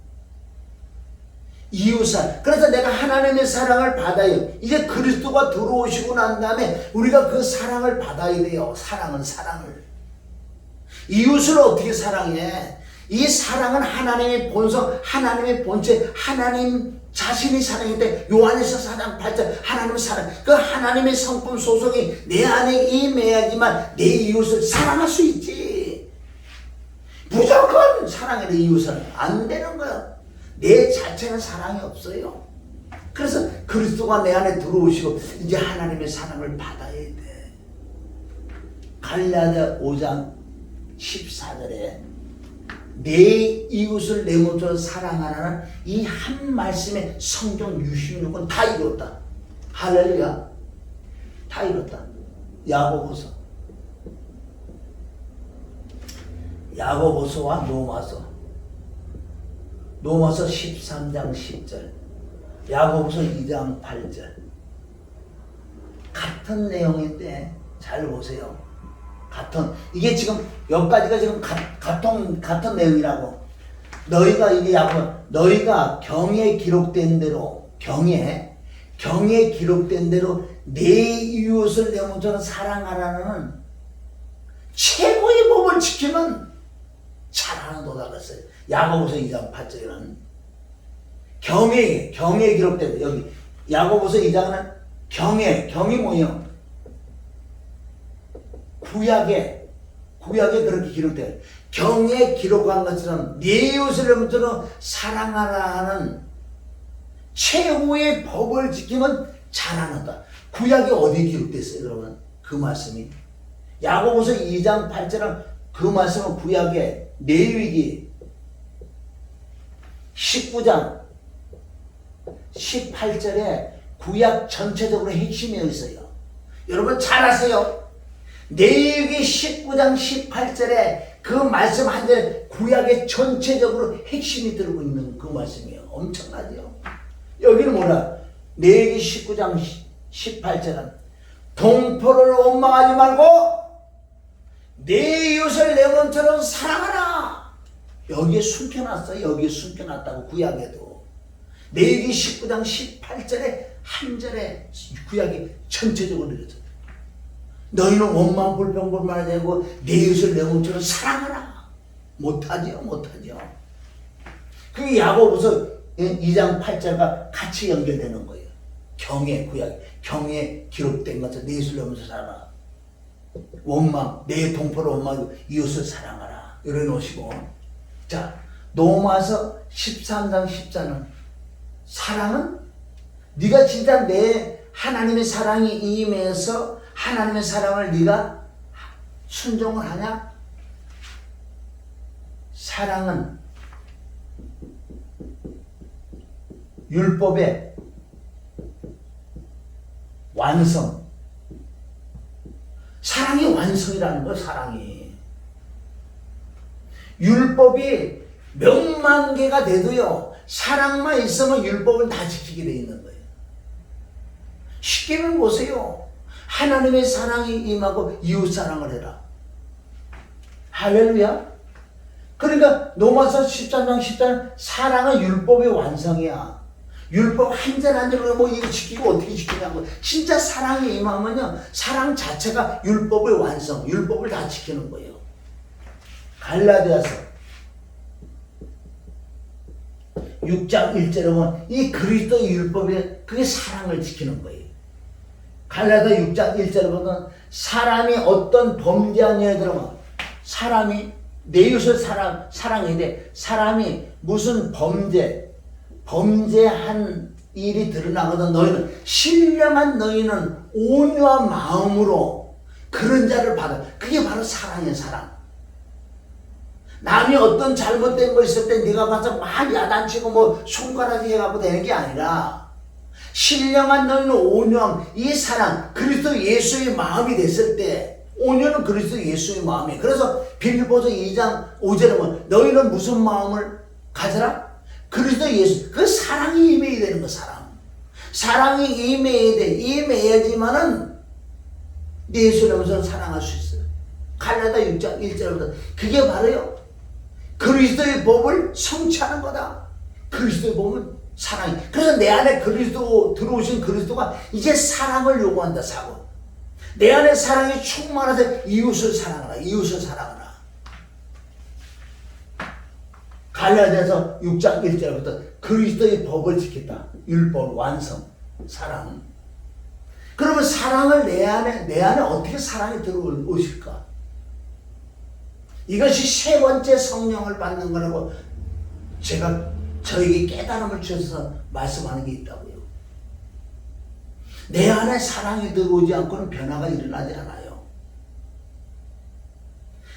이웃사랑. 그래서 내가 하나님의 사랑을 받아요. 이제 그리스도가 들어오시고 난 다음에 우리가 그 사랑을 받아야 돼요. 사랑을. 이웃을 어떻게 사랑해? 이 사랑은 하나님의 본성, 하나님의 본체, 하나님 자신이 사랑인데 요한에서 4장 8절 하나님의 사랑, 그 하나님의 성품 소속이 내 안에 임해야지만 내 이웃을 사랑할 수 있지. 무조건 사랑해야 돼. 이웃은 안 되는 거야. 내 자체는 사랑이 없어요. 그래서 그리스도가 내 안에 들어오시고 이제 하나님의 사랑을 받아야 돼. 갈라디아 5장 14절에 내 이웃을 내 몸처럼 사랑하라는 이 한 말씀에 성경 66권 다 이뤘다. 할렐루야. 다 이뤘다. 야고보서와 로마서 13장 10절, 야고보서 2장 8절 같은 내용인데 잘 보세요. 이게 지금 여기까지가 지금 같은 내용이라고. 너희가 경에 기록된 대로 경에 기록된 대로 내 이웃을 내 몸처럼 사랑하라는 최고의 법을 지키면 잘하는도다 그랬어요. 야고보서 2장 8절에는 경에 기록된, 여기 야고보서 2장은 경이 뭐예요? 구약에 그렇게 기록돼요. 경에 기록한 것처럼 네 이웃을 내 몸처럼 사랑하라는 최고의 법을 지키면 잘하는다. 구약이 어디에 기록됐어요? 그러면 그 말씀이 야고보서 2장 8절은 그 말씀은 구약의 레위기 19장 18절에 구약 전체적으로 핵심이 있어요. 여러분 잘 아세요. 레위기 19장 18절에 그 말씀 한 절 구약의 전체적으로 핵심이 들고 있는 그 말씀이에요. 엄청나죠. 여기는 뭐라? 레위기 19장 18절은 동포를 원망하지 말고 내 이웃을 내 몸처럼 사랑하라. 여기에 숨겨놨어요. 여기에 숨겨놨다고. 구약에도 레위기 19장 18절에 한 절에 구약이 전체적으로 들어있어요. 너희는 원망 불평 불만하지 않고 내 이웃을 내 몸처럼 사랑하라. 못하죠. 그게 야고보서 2장 8절과 같이 연결되는 거예요. 경에 기록된 것처럼 내 이웃을 내 몸처럼 사랑하라. 원망, 내 동포를 원망하고 이웃을 사랑하라. 이래 놓으시고, 자, 로마서 13장 14는 사랑은 네가 진짜 내 하나님의 사랑이 임해서 하나님의 사랑을 네가 순종을 하냐? 사랑은 율법의 완성. 사랑이 완성이라는 거예요. 사랑이. 율법이 몇만 개가 돼도요, 사랑만 있으면 율법을 다 지키게 돼 있는 거예요. 쉽게는 보세요. 하나님의 사랑이 임하고 이웃 사랑을 해라. 할렐루야. 그러니까 로마서 13장 14절 사랑은 율법의 완성이야. 율법 한 절 한 절로 뭐 이거 지키고 어떻게 지키냐고. 진짜 사랑이 임하면요, 사랑 자체가 율법의 완성, 율법을 다 지키는 거예요. 갈라디아서 6장 1절에 보면 이 그리스도의 율법이 그게 사랑을 지키는 거예요. 갈라디아 6장 1절에 보면 사람이 어떤 범죄한 일에 들어가면 사람이 내 이웃을 사랑해야 돼. 사람이 무슨 범죄한 일이 드러나거든 너희는 신령한 너희는 온유한 마음으로 그런 자를 받아. 그게 바로 사랑이야. 사랑. 남이 어떤 잘못된 거 있을 때 네가 가서 막 야단치고 뭐 손가락이 해갖고 되는 게 아니라 신령한 너희는 온유함, 이 사랑, 그리스도 예수의 마음이 됐을 때, 온유는 그리스도 예수의 마음이에요. 그래서 빌립보서 2장 5절에 보면 너희는 무슨 마음을 가져라? 그리스도 예수, 그 사랑이 임해야 되는 거. 사랑이 임해야 돼. 임해야지만은 예수님을 사랑할 수 있어요. 갈라디아 6장 1절부터 그게 바로요, 그리스도의 법을 성취하는 거다. 그리스도의 법은 사랑이. 그래서 내 안에 그리스도 들어오신 그리스도가 이제 사랑을 요구한다. 사고. 내 안에 사랑이 충만해서 이웃을 사랑하라. 이웃을 사랑하라. 갈라디아서 6장 1절부터 그리스도의 법을 지켰다. 율법 완성. 사랑. 그러면 사랑을 내 안에 어떻게 사랑이 들어오실까? 이것이 세 번째 성령을 받는 거라고 제가 저에게 깨달음을 주셔서 말씀하는 게 있다고요. 내 안에 사랑이 들어오지 않고는 변화가 일어나지 않아요.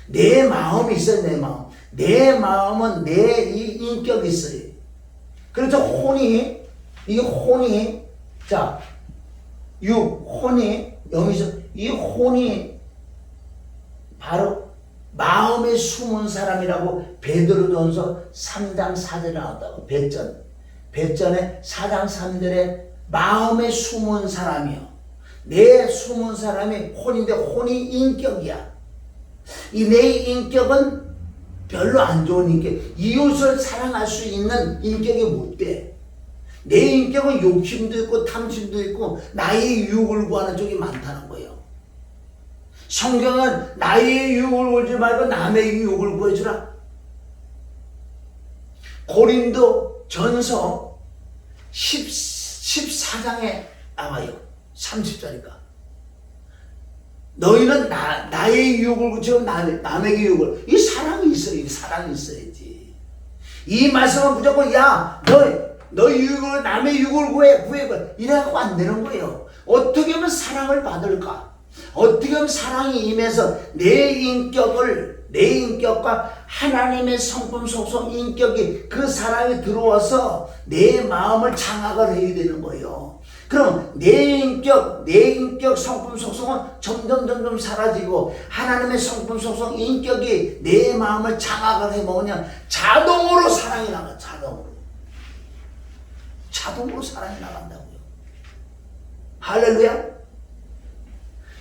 내 마음이 있어요. 내 마음. 내 마음은 내 이 인격이 있어요. 그래서 혼이 자, 혼이 여기서 이 혼이 바로 마음에 숨은 사람이라고 베드로전서 3장 4절에 나왔다고. 배전에 4장 3절에 마음에 숨은 사람이요. 내 숨은 사람이 혼인데 혼이 인격이야. 이 내 인격은 별로 안 좋은 인격. 이웃을 사랑할 수 있는 인격이 못 돼. 내 인격은 욕심도 있고 탐심도 있고 나의 유혹을 구하는 쪽이 많다는 거예요. 성경은 나의 유혹을 구하지 말고 남의 유혹을 구해주라. 고린도 전서 14장에 나와요. 30절이니까. 너희는 나의 유혹을 구치고 남에게 유혹을. 이 사랑이 있어요. 이 사랑이 있어야지. 이 말씀은 무조건 너 유혹을 남의 유혹을 구해. 이래갖고 안 되는 거예요. 어떻게 하면 사랑을 받을까? 어떻게 하면 사랑이 임해서 내 인격과 하나님의 성품 속성 인격이 그 사랑이 들어와서 내 마음을 장악을 해야 되는 거예요. 그럼 내 인격 성품 속성은 점점 사라지고 하나님의 성품 속성 인격이 내 마음을 장악을 해 먹으면 자동으로 사랑이 나가. 자동으로 사랑이 나간다고요. 할렐루야.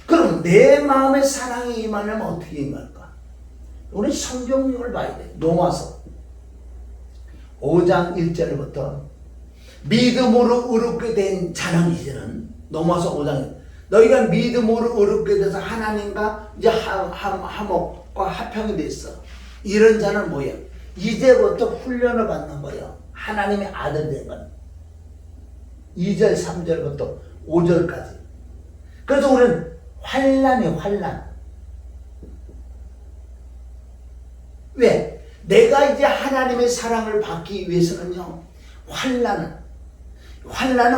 그럼 내 마음에 사랑이 임하려면 어떻게 임할까? 우리 성경을 봐야 돼. 로마서 5장 1절부터 믿음으로 의롭게 된 자는 이제는 로마서 5장 너희가 믿음으로 의롭게 돼서 하나님과 이제 화목과 화평이 됐어. 이런 자는 뭐예요? 이제부터 훈련을 받는 거예요. 하나님의 아들 된 건. 2절 3절부터 5절까지. 그래서 우리는 환난. 왜? 내가 이제 하나님의 사랑을 받기 위해서는요. 환난은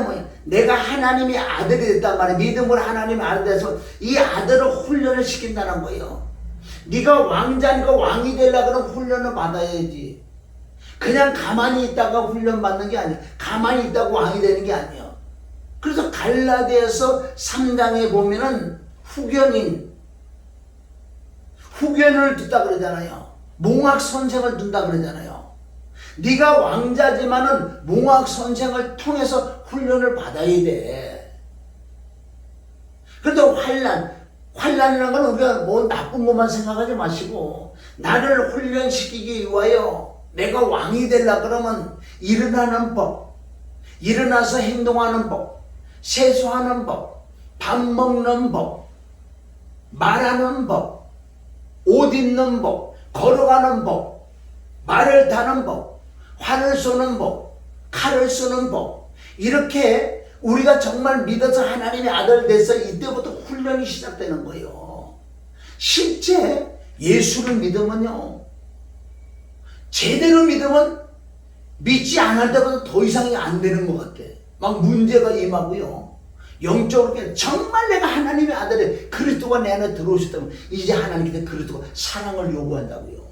뭐야? 내가 하나님의 아들이 됐단 말이야. 믿음으로 하나님의 아들이 돼서 이 아들을 훈련을 시킨다는 거예요. 네가 왕자니까 왕이 되려고 그러면 훈련을 받아야지. 그냥 가만히 있다가 훈련 받는 게 아니야. 가만히 있다고 왕이 되는 게 아니야. 그래서 갈라디아서 3장에 보면은 후견을 듣다 그러잖아요. 몽학 선생을 둔다 그러잖아요. 네가 왕자지만은 몽학 선생을 통해서 훈련을 받아야 돼. 그런데 환난이라는 건 우리가 뭐 나쁜 것만 생각하지 마시고 나를 훈련시키기 위하여 내가 왕이 되려 그러면 일어나는 법, 일어나서 행동하는 법, 세수하는 법, 밥 먹는 법, 말하는 법, 옷 입는 법, 걸어가는 법, 말을 타는 법, 활을 쏘는 법, 칼을 쓰는 법. 이렇게 우리가 정말 믿어서 하나님의 아들 돼서 이때부터 훈련이 시작되는 거예요. 실제 예수를 믿으면요, 제대로 믿으면 믿지 않을 때보다 더 이상이 안 되는 것 같아. 막 문제가 임하고요. 영적으로 정말 내가 하나님의 아들이 그리스도가 내 안에 들어오셨다면 이제 하나님께서 그리스도가 사랑을 요구한다고요.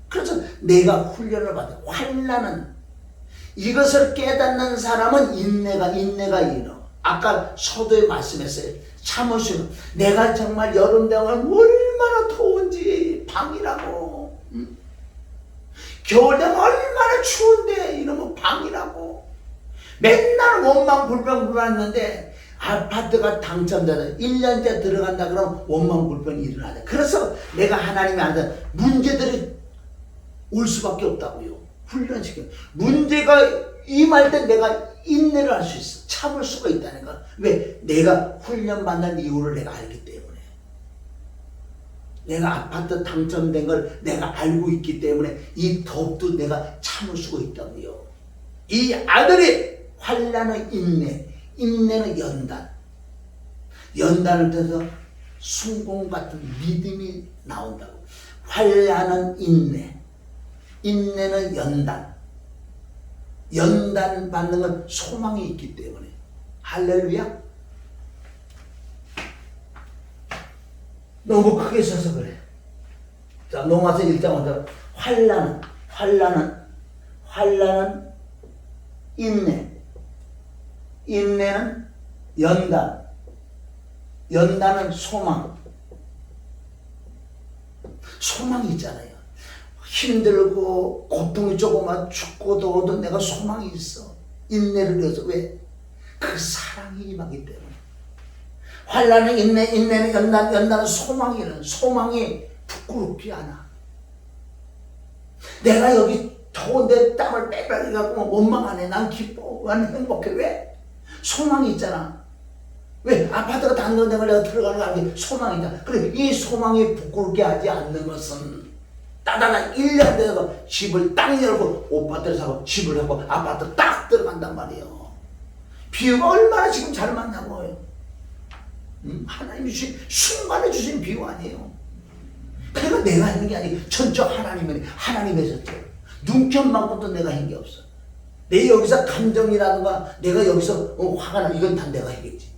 그래서 내가 훈련을 받아. 환난은 이것을 깨닫는 사람은 인내가 일어. 아까 서도에 말씀했어요. 참으시는. 내가 정말 여름 되면 얼마나 더운지 방이라고. 겨울 되면 얼마나 추운데 이러면 방이라고. 맨날 원망 불평불만했는데 아파트가 당첨되다 1년째 들어간다 그러면 원망 불평이 일어나다. 그래서 내가 하나님의 아들 문제들이 올 수밖에 없다고요. 훈련시켜. 문제가 임할 때 내가 인내를 할 수 있어. 참을 수가 있다니까. 왜? 내가 훈련받는 이유를 내가 알기 때문에. 내가 아파트 당첨된 걸 내가 알고 있기 때문에 이 더욱더 내가 참을 수가 있다고요. 이 아들이 환난은 인내, 인내는 연단. 연단을 통해서 순공 같은 믿음이 나온다고. 환난은 인내, 인내는 연단. 연단 받는 건 소망이 있기 때문에. 할렐루야. 너무 크게 써서 그래. 자, 로마서 1장부터 환난은 인내, 인내는 연단, 연단은 소망. 소망이 있잖아요. 힘들고 고통이 조금만 죽고 더워도 내가 소망이 있어. 인내를 해서. 왜? 그 사랑이 임하기 때문에. 환난은 인내, 인내는 연단, 연단은 소망이는. 소망이 부끄럽지 않아. 내가 여기 더운데 땀을 빼빼 갖고 원망 안 해. 난 기뻐. 난 행복해. 왜? 소망이 있잖아. 왜? 아파트가 단독된 걸 내가 들어가는 게 소망이다. 그래, 이 소망이 부끄럽게 하지 않는 것은 따다가 1년 돼서 집을 딱 열고 오빠들 사고 집을 하고 아파트 딱 들어간단 말이에요. 비유가 얼마나 지금 잘 맞냐고요. 하나님이 주신, 순간에 주신 비유 아니에요. 그러니까 내가 하는 게 아니고 전적 하나님이 하셨죠. 눈켠만큼도 내가 한 게 없어. 내 여기서 감정이라든가 내가 여기서 화가 나, 이건 다 내가 해겠지.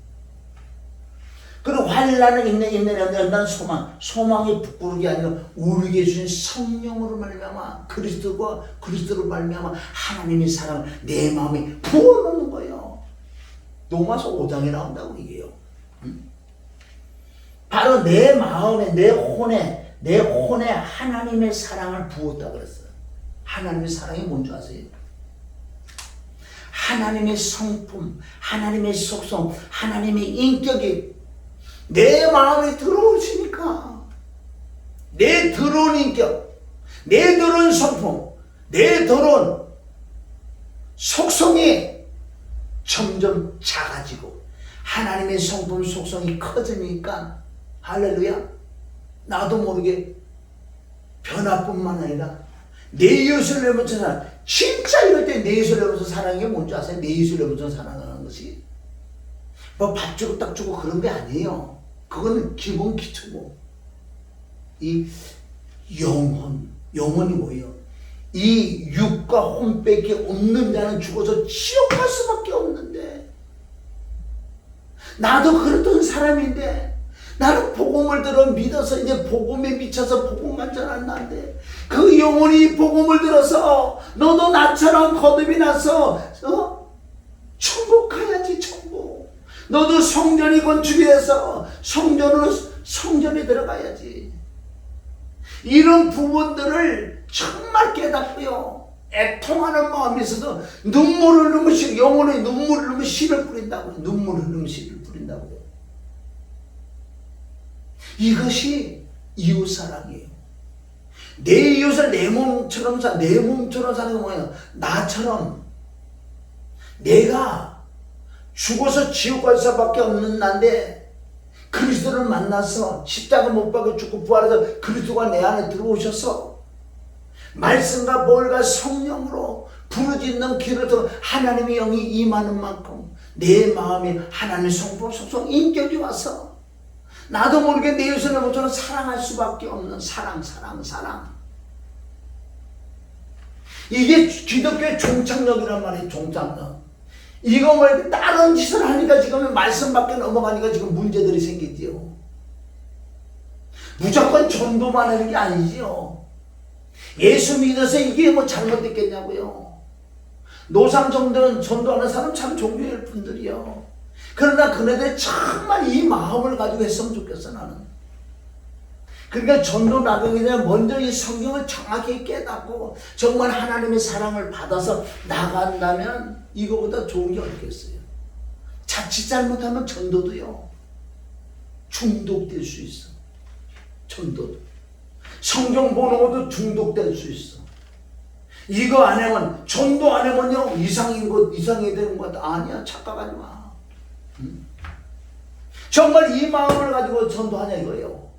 그리고 환난은 인내는 연단 소망. 소망이 부끄러운 게 아니라 우리에게 주신 성령으로 말미암아 그리스도와 그리스도로 말미암아 하나님의 사랑을 내 마음에 부어놓는 거예요. 로마서 5장에 나온다고 이게요. 바로 내 마음에 내 혼에 하나님의 사랑을 부었다고 그랬어요. 하나님의 사랑이 뭔지 아세요? 하나님의 성품, 하나님의 속성, 하나님의 인격이 내 마음에 들어오시니까 내 들어온 인격, 내 들어온 성품, 내 들어온 속성이 점점 작아지고 하나님의 성품 속성이 커지니까 할렐루야, 나도 모르게 변화뿐만 아니라 내 이웃을 내면서 사랑. 진짜 이럴 때 내 이웃을 내면서 사랑하는 게 뭔지 아세요? 내 이웃을 내면서 사랑하는 것이 뭐 밥 주고 딱 주고 그런 게 아니에요. 그거는 기본 기초고, 이 영혼이 뭐예요? 이 육과 혼밖에 없는 자는 죽어서 지옥 갈 수밖에 없는데, 나도 그랬던 사람인데 나는 복음을 들어 믿어서 이제 복음에 미쳐서 복음만 전한다는데, 그 영혼이 복음을 들어서 너도 나처럼 거듭이 나서 천국 가야지. 천국. 너도 성전이 건축해서 성전에 들어가야지. 이런 부분들을 정말 깨닫고요, 애통하는 마음이 있어서 눈물을 흘리면 영혼에 눈물을 흘리면 씨를 뿌린다고요. 눈물을 흘리면 씨를 뿌린다고요. 이것이 이웃사랑이에요. 내 이웃을 내 몸처럼 사는 게 뭐예요? 나처럼 내가 죽어서 지옥 갈 수밖에 없는 난데 그리스도를 만나서 십자가 못 박아 죽고 부활해서 그리스도가 내 안에 들어오셔서 말씀과 볼과 성령으로 부르짖는 귀를 들어 하나님의 영이 임하는 만큼 내 마음에 하나님의 성품, 속성, 인격이 와서 나도 모르게 내 이웃을 모처럼 사랑할 수밖에 없는 사랑. 이게 기독교의 종착역이란 말이에요. 종착역. 이거 말고 다른 짓을 하니까 지금 말씀 밖에 넘어가니까 지금 문제들이 생기지요. 무조건 전도만 하는 게 아니지요. 예수 믿어서 이게 뭐 잘못됐겠냐고요. 노상정들은 전도하는 사람 참 존경할 분들이요. 그러나 그네들이 정말 이 마음을 가지고 했으면 좋겠어, 나는. 그러니까 전도 나가기 전에 먼저 이 성경을 정확히 깨닫고 정말 하나님의 사랑을 받아서 나간다면 이거보다 좋은 게 어디겠어요. 자칫 잘못하면 전도도요, 중독될 수 있어. 전도도. 성경 보는 것도 중독될 수 있어. 이거 안 하면, 전도 안 하면요, 이상이 되는 것 아니야. 착각하지 마. 응? 정말 이 마음을 가지고 전도하냐 이거예요.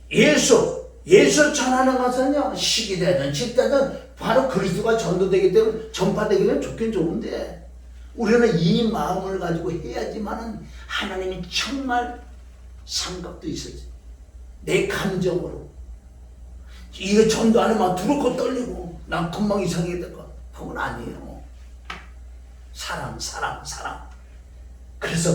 예수 전하는 것은요, 시기되든 집되든 바로 그리스도가 전도되기 때문에, 전파되기 때문에 좋긴 좋은데, 우리는 이 마음을 가지고 해야지만은 하나님이 정말 삼각도 있어야지. 내 감정으로. 이거 전도 안 하면 두렵고 떨리고, 난 금방 이상하게 될 거. 그건 아니에요. 사랑. 그래서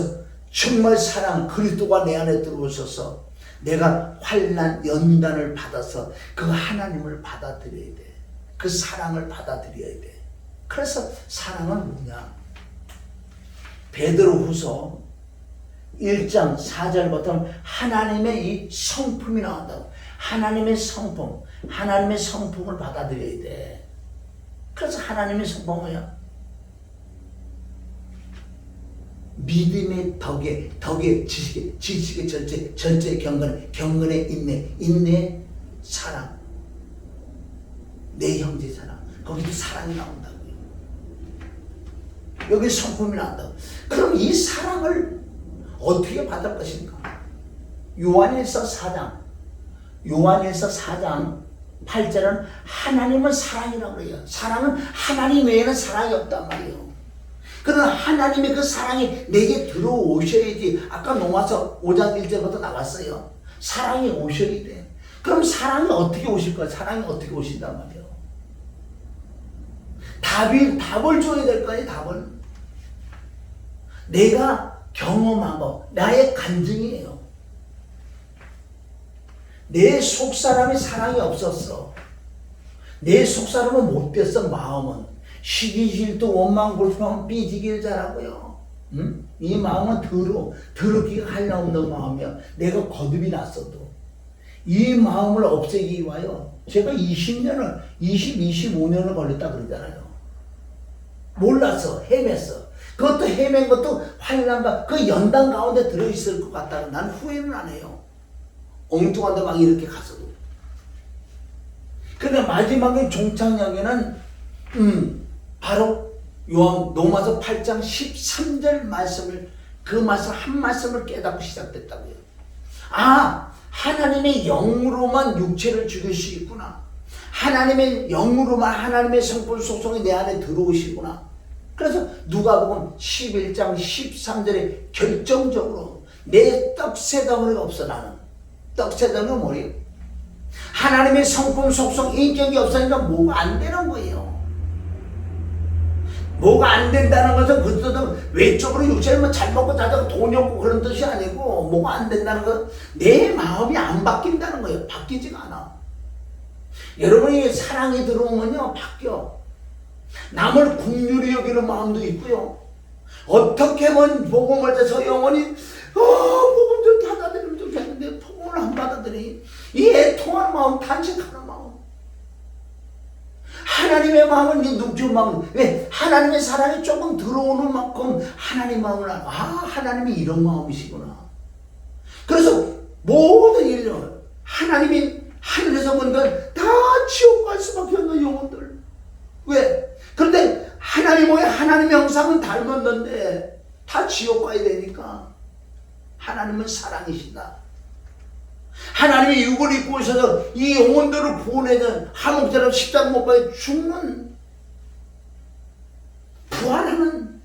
정말 사랑, 그리스도가 내 안에 들어오셔서 내가 환난 연단을 받아서 그 하나님을 받아들여야 돼. 그 사랑을 받아들여야 돼. 그래서 사랑은 뭐냐? 베드로후서 1장 4절부터 하나님의 이 성품이 나온다고. 하나님의 성품, 하나님의 성품을 받아들여야 돼. 그래서 하나님의 성품은 뭐야? 믿음의 덕의 지식의 절제 경건의 인내 사랑, 내 형제 사랑. 거기도 사랑이 나온다고요. 여기 성품이 나온다고. 그럼 이 사랑을 어떻게 받을 것인가? 요한일서 4장 8절은 하나님은 사랑이라고 그래요. 사랑은 하나님 외에는 사랑이 없단 말이에요. 그러나 하나님의 그 사랑이 내게 들어오셔야지. 아까 로마서 5장 1절부터 나왔어요. 사랑이 오셔야 돼. 그럼 사랑이 어떻게 오실 거야? 사랑이 어떻게 오신단 말이에요? 답을 줘야 될 거 아니에요, 답을. 내가 경험한 거, 나의 간증이에요. 내 속사람이 사랑이 없었어. 내 속사람은 못됐어, 마음은. 시기질투 원망 불평 삐지길 잘하고요. 응? 이 마음은 더럽기가 한량없는 마음이야. 내가 거듭이 났어도 이 마음을 없애기 위하여 제가 25년을 걸렸다 그러잖아요. 몰랐어. 헤맸어. 그것도 헤맨 것도 환난과 그 연단 가운데 들어있을 것 같다고 난 후회는 안 해요. 엉뚱한 데 막 이렇게 가서도. 그런데 마지막에 종착역에는 바로 로마서 8장 13절 말씀을, 그 말씀 한 말씀을 깨닫고 시작됐다고요. 아, 하나님의 영으로만 육체를 죽일 수 있구나. 하나님의 영으로만 하나님의 성품 속성이 내 안에 들어오시구나. 그래서 누가복음 11장 13절에 결정적으로 내 떡새덩어리가 없어. 나는 떡새덩어리가 뭐예요? 하나님의 성품 속성 인격이 없으니까 뭐가 안 되는 거예요. 뭐가 안 된다는 것은 그 뜻은 외적으로 육체를 잘 먹고 잘 자고 돈이 없고 그런 뜻이 아니고, 뭐가 안 된다는 것은 내 마음이 안 바뀐다는 거예요. 바뀌지가 않아. 여러분이 사랑이 들어오면요, 바뀌어. 남을 긍휼히 여기는 마음도 있고요. 어떻게 하면 복음을 해서 영원히 복음 좀 받아들이면 좋겠는데 복음을 안 받아들이. 이 애통하는 마음, 탄식하는 마음. 하나님의 마음은 이 눅준 마음. 왜? 하나님의 사랑이 조금 들어오는 만큼 하나님 마음을 알아. 하나님이 이런 마음이시구나. 그래서 모든 일을 하나님이 하늘에서 보니까 다 지옥 갈 수밖에 없는 영혼들. 왜? 그런데 하나님의 형상은 닮았는데 다 지옥 가야 되니까. 하나님은 사랑이시다. 하나님이 육을 입고 오셔서 이 영혼들을 구원해서 하목처럼 십자가 못 박혀 죽는, 부활하는,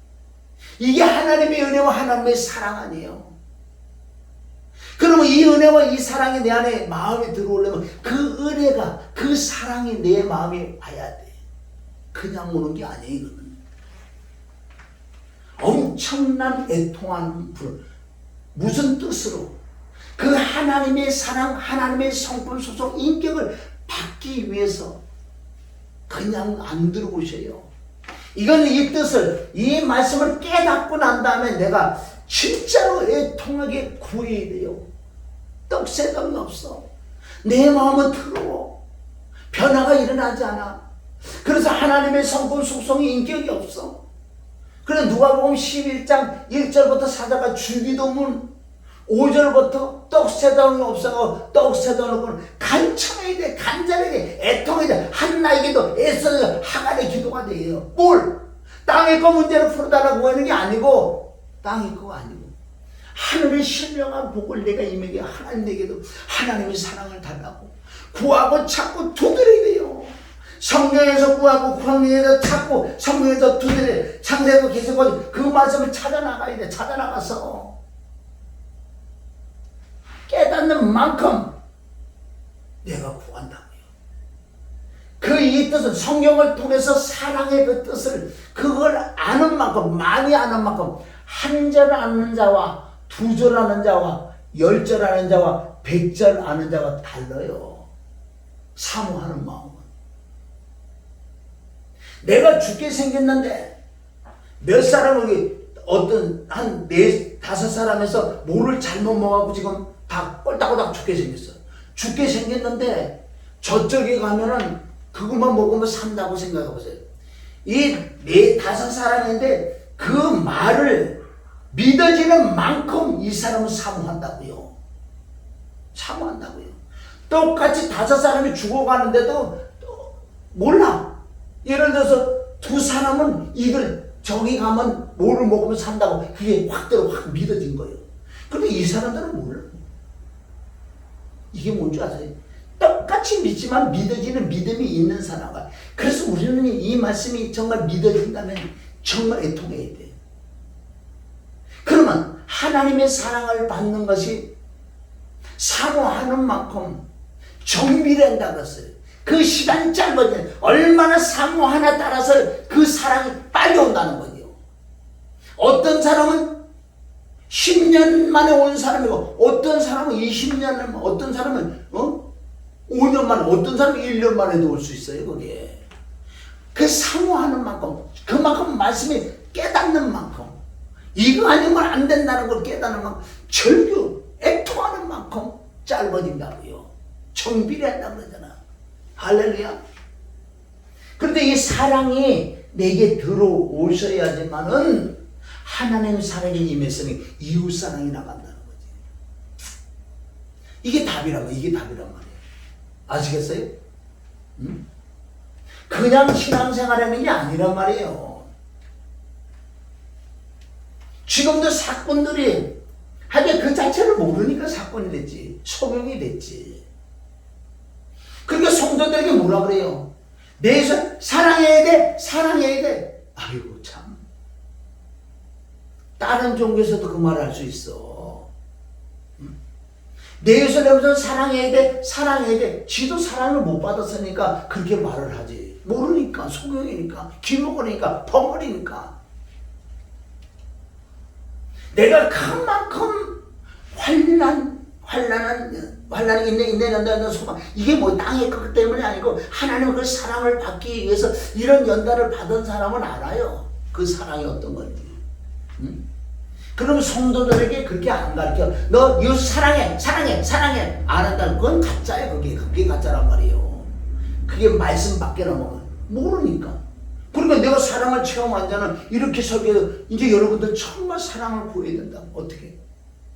이게 하나님의 은혜와 하나님의 사랑 아니에요. 그러면 이 은혜와 이 사랑이 내 안에 마음에 들어오려면 그 은혜가, 그 사랑이 내 마음에 와야 돼. 그냥 오는 게 아니에요. 이거는 엄청난 애통한 불. 무슨 뜻으로? 그 하나님의 사랑, 하나님의 성품 소속 인격을 받기 위해서 그냥 안 들어오셔요. 이건 이 뜻을, 이 말씀을 깨닫고 난 다음에 내가 진짜로 애통하게 구해야 돼요. 떡새덩이 없어. 내 마음은 더러워. 변화가 일어나지 않아. 그래서 하나님의 성품 속성이 인격이 없어. 그래서 누가복음 11장 1절부터 4절까지 주기도문, 5절부터 떡 세 덩이 없어가고 떡 세 덩이 놓고는 간청해야 돼. 간절하게 애통해야 돼. 한나에게도 애써서 하나의 기도가 돼요. 뭘? 땅의 거 문제를 풀어달라고 하는 게 아니고 땅의 거가 아니고 하늘의 신령한 복을 내가 임에게 하나님에게도 하나님의 사랑을 달라고 구하고 찾고 두드려야 돼요. 성경에서 구하고 성경에서 찾고 성경에서 두드려 창세기 계속 그 말씀을 찾아나가야 돼. 찾아나가서 깨닫는 만큼 내가 구한다고요. 그 이 뜻은 성경을 통해서 사랑의 그 뜻을 그걸 아는 만큼 많이 아는 만큼 한 절 아는 자와 두 절 아는 자와 10절 아는 자와 100절 아는 자가 달라요. 사모하는 마음은. 내가 죽게 생겼는데 몇 사람은 어떤 한 4-5사람에서 뭐를 잘못 먹어갖고 지금 다 꼴딱꼴딱 죽게 생겼어. 죽게 생겼는데 저쪽에 가면은 그것만 먹으면 산다고 생각해보세요. 이 4-5사람인데 그 말을 믿어지는 만큼 이 사람은 사모한다고요. 사모한다고요. 똑같이 5사람이 죽어가는데도 몰라. 예를 들어서 2사람은 이걸 저기 가면 뭐를 먹으면 산다고 그게 확 믿어진 거예요. 그런데 이 사람들은 몰라. 이게 뭔지 아세요? 똑같이 믿지만 믿어지는 믿음이 있는 사람과. 그래서 우리는 이 말씀이 정말 믿어진다면 정말 애통해야 돼. 그러면 하나님의 사랑을 받는 것이 사모하는 만큼 정비된다고 그랬어요. 그 시간이 짧아지면 얼마나 사모하나 따라서 그 사랑이 빨리 온다는 거죠. 어떤 사람은 10년 만에 온 사람이고 어떤 사람은 20년, 어떤 사람은 5년 만에, 어떤 사람은 1년 만에도 올 수 있어요. 그게 그 사모하는 만큼, 그만큼 말씀이 깨닫는 만큼, 이거 아니면 안 된다는 걸 깨닫는 만큼, 절규 애통하는 만큼 짧아진다고요. 정비례한다고 그러잖아. 할렐루야. 그런데 이 사랑이 내게 들어오셔야지만은 하나님의 사랑이 임했으니 이웃사랑이 나간다는 거지. 이게 답이란 말이에요. 이게 답이란 말이에요. 아시겠어요? 응? 그냥 신앙생활하는 게 아니란 말이에요. 지금도 사건들이 하긴 그 자체를 모르니까 사건이 됐지. 소명이 됐지. 그러니까 성도들에게 뭐라 그래요? 내에서 사랑해야 돼. 사랑해야 돼. 아이고 참. 다른 종교에서도 그 말을 할 수 있어. 내에서 내면서 사랑해야 돼. 사랑해야 돼. 지도 사랑을 못 받았으니까 그렇게 말을 하지. 모르니까. 소경이니까. 기먹으니까. 벙어리니까. 내가 그만큼 환난이 인내한다는 소망. 이게 뭐 땅의 것 때문이 아니고 하나님의 그 사랑을 받기 위해서 이런 연단을 받은 사람은 알아요. 그 사랑이 어떤 건지. 응? 그럼 성도들에게 그렇게 안 가르쳐. 너 이웃 사랑해 안 한다는 그건 가짜야. 그게 가짜란 말이에요. 그게 말씀 밖에는 모르니까. 그러니까 내가 사랑을 체험한 자는 이렇게 설교해서 이제 여러분들 정말 사랑을 구해야 된다. 어떻게?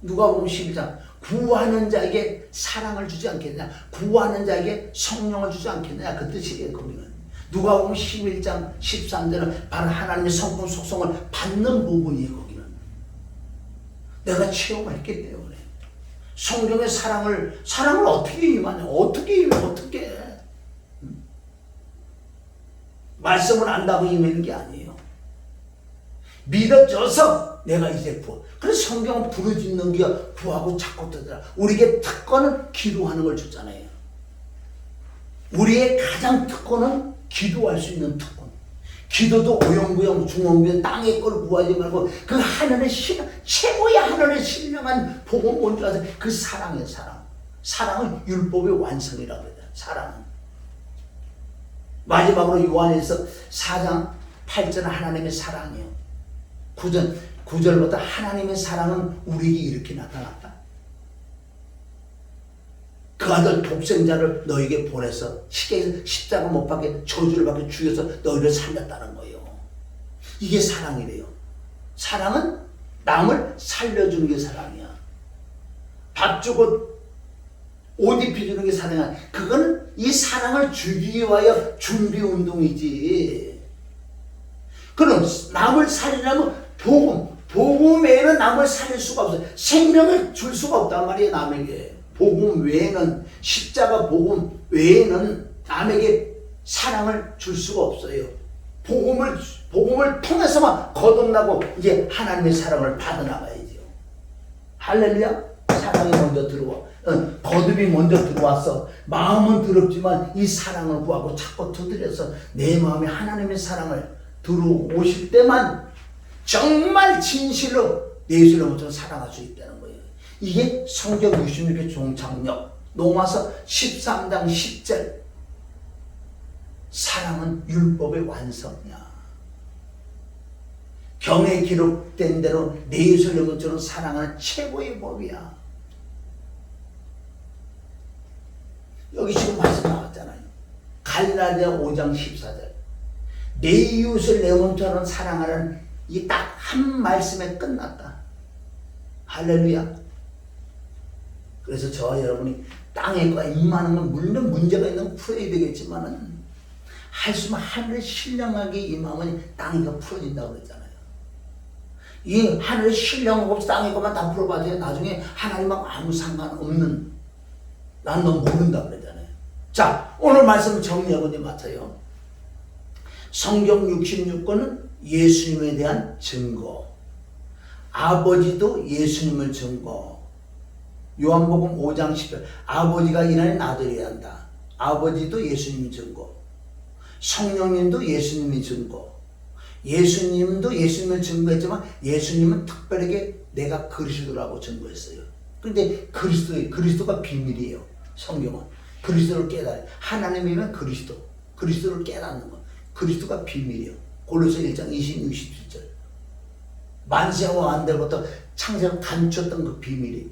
누가복음 11장 구하는 자에게 사랑을 주지 않겠냐, 구하는 자에게 성령을 주지 않겠냐, 그 뜻이에요. 거기는 누가복음 11장 13절은 바로 하나님의 성품 속성을 받는 부분이에요. 거기는 내가 체험을 했기 때문에 성경의 사랑을 어떻게 임하냐, 어떻게 말씀을 안다고 임하는 게 아니에요. 믿어져서 내가 이제 구워. 그래서 성경은 부르짖는 게 구하고 찾고 뜨더라. 우리에게 특권은 기도하는 걸 줬잖아요. 우리의 가장 특권은 기도할 수 있는 특권. 기도도 오용부용 중용부용 땅의 걸 구하지 말고 그 하늘의 최고의 하늘의 신령한 복은 뭔지 아세요? 그 사랑이에요. 사랑은 율법의 완성이라고 그러죠. 사랑은. 마지막으로 요한에서 4장 8절은 하나님의 사랑이에요. 9절부터 하나님의 사랑은 우리에게 이렇게 나타났다. 그 아들 독생자를 너에게 보내서 십자가 못 박게 저주를 받게 죽여서 너희를 살렸다는 거예요. 이게 사랑이래요. 사랑은 남을 살려주는 게 사랑이야. 밥 주고 옷 입혀주는 게 사랑이야. 그건 이 사랑을 주기 위하여 준비 운동이지. 그럼 남을 살리려면 복음 외에는 남을 살릴 수가 없어요. 생명을 줄 수가 없단 말이에요, 남에게. 복음 외에는, 십자가 복음 외에는 남에게 사랑을 줄 수가 없어요. 복음을 통해서만 거듭나고 이제 하나님의 사랑을 받아나가야죠. 할렐루야. 사랑이 먼저 들어와. 거듭이 먼저 들어와서 마음은 더럽지만 이 사랑을 구하고 자꾸 두드려서 내 마음에 하나님의 사랑을 들어오실 때만 정말 진실로 예수를 먼저 사랑할 수 있다는 거예요. 이게 성경 66의 종착역, 로마서 13장 10절. 사랑은 율법의 완성이야. 경에 기록된 대로 내 예수를 먼저 사랑하는 최고의 법이야. 여기 지금 말씀 나왔잖아요. 갈라디아 5장 14절. 내 이웃을 내 몸처럼 사랑하는 이 딱 한 말씀에 끝났다. 할렐루야. 그래서 저와 여러분이 땅에 임하는 건 물론 문제가 있는 건 풀어야 되겠지만은 할 수만 하늘에 신령하게 임하면 땅이 더 풀어진다고 그랬잖아요. 이 하늘에 신령한 거 없이 땅에 것만 다 풀어봐도 나중에 하나님하고 아무 상관없는, 난 너 모른다 그랬잖아요. 자, 오늘 말씀 정리하고 이제 맡아요. 성경 66권은 예수님에 대한 증거, 아버지도 예수님을 증거. 요한복음 5장 10절. 아버지가 일하는 아들이 한다. 아버지도 예수님 증거. 성령님도 예수님이 증거. 예수님도 예수님을 증거했지만 예수님은 특별하게 내가 그리스도라고 증거했어요. 그런데 그리스도가 비밀이에요. 성경은 그리스도를 깨달아요. 하나님이면 그리스도를 깨닫는 거. 그리스도가 비밀이에요. 골로새 1장 26, 27절. 만세와 안되부터 창세를 감췄던 그 비밀이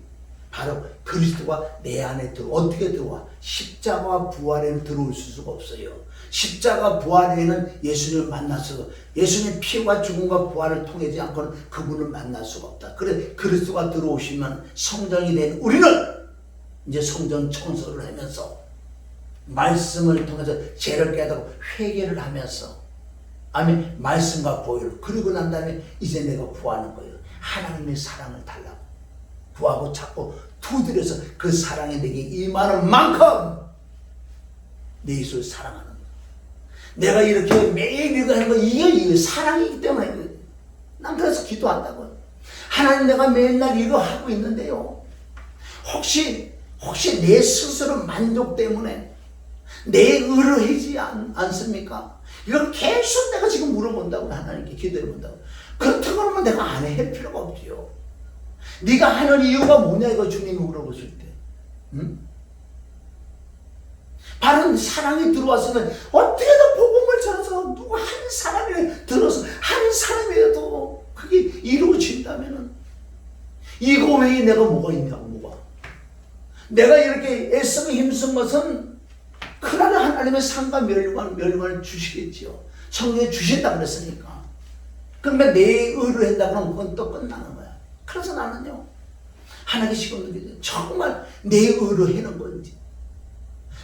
바로 그리스도가 내 안에 어떻게 들어와? 십자가와 부활에는 들어올 수가 없어요. 십자가 부활에는 예수님을 만날 수가, 예수님의 피와 죽음과 부활을 통하지 않고는 그분을 만날 수가 없다. 그래 그리스도가 들어오시면 성전이 된 우리는 이제 성전 청소를 하면서 말씀을 통해서 죄를 깨닫고 회개를 하면서, 아멘, 말씀과 보혈, 그리고 난 다음에 이제 내가 구하는 거예요. 하나님의 사랑을 달라고 구하고 자꾸 두드려서 그 사랑이 내게 임하는 만큼 내 예수를 사랑하는 거예요. 내가 이렇게 매일 이거 하는 거 이게 사랑이기 때문에 난 그래서 기도한다고요. 하나님, 내가 맨날 이거 하고 있는데요, 혹시 내 스스로 만족 때문에 내 의로하지 않습니까? 이걸 계속 내가 지금 물어본다고, 하나님께 기도해본다고. 그렇다고 그러면 내가 안 할 필요가 없지요. 네가 하는 이유가 뭐냐, 이거 주님이 물어보실 때. 응? 바로 사랑이 들어왔으면 어떻게든 복음을 전해서 누구 한 사람이 들어서 한 사람이라도 그게 이루어진다면은 이거 외에 내가 뭐가 있냐고. 뭐가 내가 이렇게 애쓰고 힘쓴 것은 그날에 하나님의 상과 멸망을 주시겠지요. 성경에 주신다 그랬으니까. 그러면 내 의로 한다 그러면 그건 또 끝나는 거야. 그래서 나는요, 하나님께 시간 느껴져요. 정말 내 의로 하는 건지,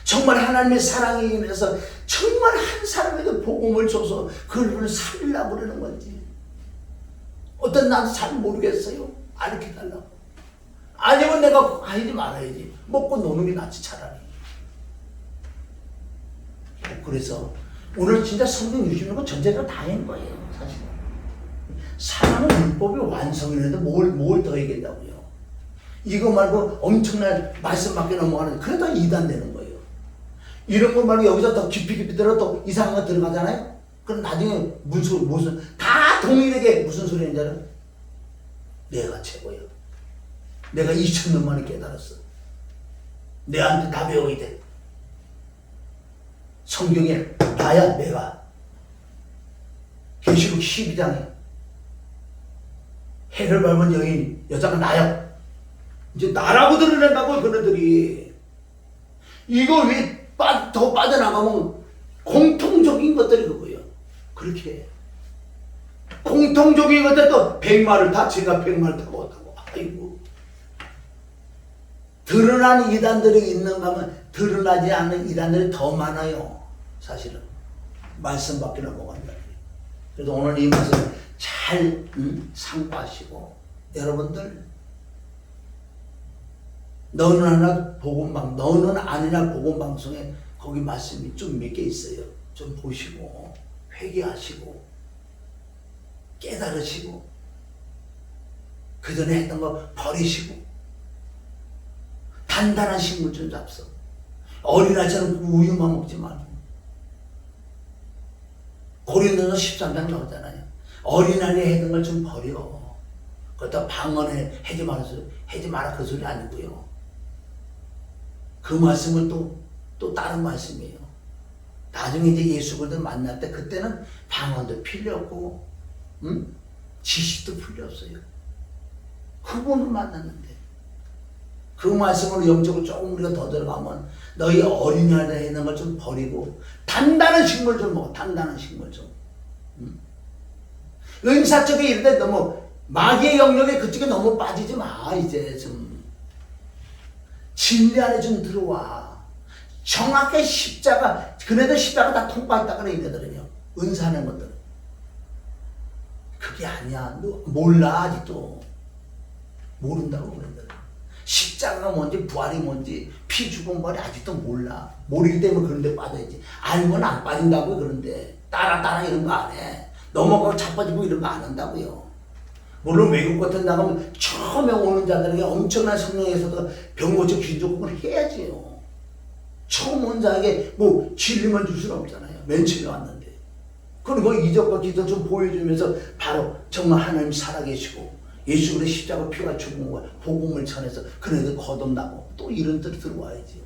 정말 하나님의 사랑에 임해서 정말 한 사람에게 복음을 줘서 그를 살리려고 그러는 건지, 어떤 나도 잘 모르겠어요. 알게 달라고. 아니면 내가 하지 말아야지. 먹고 노는 게 낫지 차라리. 그래서 오늘 진짜 성경 유지는 건 전제가 다인 거예요. 사실 사랑은 율법의 완성이라도 뭘 더 얘기한다고요. 이거 말고 엄청난 말씀밖에 넘어가는, 그래도 이단 되는 거예요. 이런 거 말고 여기서 더 깊이 들어 또 이상한 거 들어가잖아요. 그럼 나중에 무슨 다 동일하게 무슨 소리 하는지 알아? 내가 최고야. 내가 2000년 만에 깨달았어. 내한테 다 배워야 돼. 성경에 나야, 내가. 계시록 12장에 해를 밟은 여인, 여자가 나야. 이제 나라고 드러낸다고 그네들이. 이거 왜 더 빠져나가면 공통적인 것들이 그거예요. 그렇게 해. 공통적인 것들 또 100마를 다 제가 100마를 타고 왔다고. 아이고. 드러난 이단들이 있는 가면 드러나지 않는 이단들이 더 많아요. 사실은 말씀 밖에 넘어간다. 그래서 오늘 이 말씀 잘 상고하시고, 여러분들 너는 하나 복음방, 너는 아니나 복음방송에 거기 말씀이 좀 몇 개 있어요. 좀 보시고 회개하시고 깨달으시고 그 전에 했던 거 버리시고 단단한 식물 좀 잡서. 어린아이처럼 우유만 먹지 말고. 고린도서 13장 나오잖아요. 어린아이에 했던 걸 좀 버려. 그렇다 방언에 하지 마라 그 소리 아니고요. 그 말씀은 또 다른 말씀이에요. 나중에 이제 예수 그리스도 만날 때 그때는 방언도 필요 없고 지식도 필요 없어요. 그분을 만났는데 그 말씀으로 영적으로 조금 우리가 더 들어가면 너희 어린아이에 있는 걸 좀 버리고 단단한 식물 좀 먹어. 단단한 식물 좀. 은사 쪽에 이럴 때 너무 마귀의 영역에 그쪽에 너무 빠지지 마. 이제 좀 진리 안에 좀 들어와. 정확하게 십자가, 그네들 십자가 다 통과했다 그래. 이네들은요 은사하는 것들은 그게 아니야. 너 몰라. 아직도 모른다고. 그네들 십자가가 뭔지 부활이 뭔지 피 죽은 벌이 아직도 몰라. 모르기 때문에 그런 데 빠져야지. 알고는 안 빠진다고요. 그런데 따라 이런 거 안 해. 넘어가고 자빠지고 이런 거 안 한다고요. 물론 외국 같은 데 나가면 처음에 오는 자들에게 엄청난 성령에서도 병 고쳐 귀 좋고 그걸 해야지요. 처음 온 자에게 뭐 진리만 줄 수는 없잖아요. 맨 처음에 왔는데. 그리고 이적과 기도 좀 보여주면서 바로 정말 하나님 살아계시고 예수 그리스도의 십자가 피가 죽은 거야. 복음을 전해서 그네들 거듭나고 또 이런 데로 들어와야지.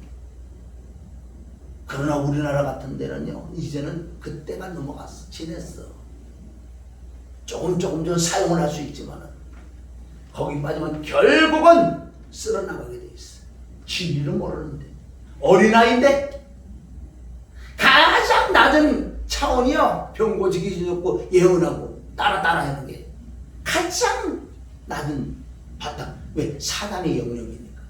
그러나 우리나라 같은 데는요 이제는 그때가 넘어갔어. 지냈어. 조금 좀 사용을 할 수 있지만 거기 빠지면 결국은 쓸어나가게 돼 있어. 진리를 모르는데 어린아이인데 가장 낮은 차원이요. 병 고치기 좋고 예언하고 따라 하는 게 가장 낮은 바탕. 왜? 사단의 영역이니까.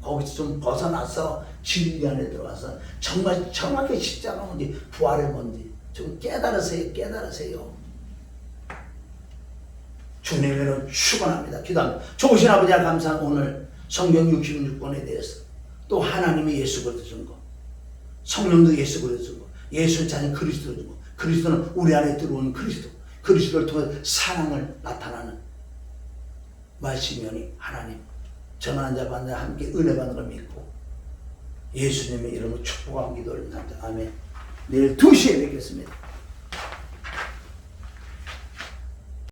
거기서 좀 벗어나서 진리 안에 들어와서 정말 정확히 십자가 뭔지 부활이 뭔지 좀 깨달으세요. 주님으로 축원합니다. 기도합니다. 좋으신 아버지 감사한 오늘 성경 66권에 대해서 또 하나님이 예수 그리스도 준 거, 성령도 예수 그리스도 준 거, 예수의 자녀 그리스도를 준 거, 그리스도는 우리 안에 들어오는 그리스도를 통해 사랑을 나타나는 말씀이오니 하나님 전하는 자와 함께 은혜 받는 걸 믿고 예수님의 이름으로 축복하는 기도를 합니다. 아멘. 내일 2시에 뵙겠습니다.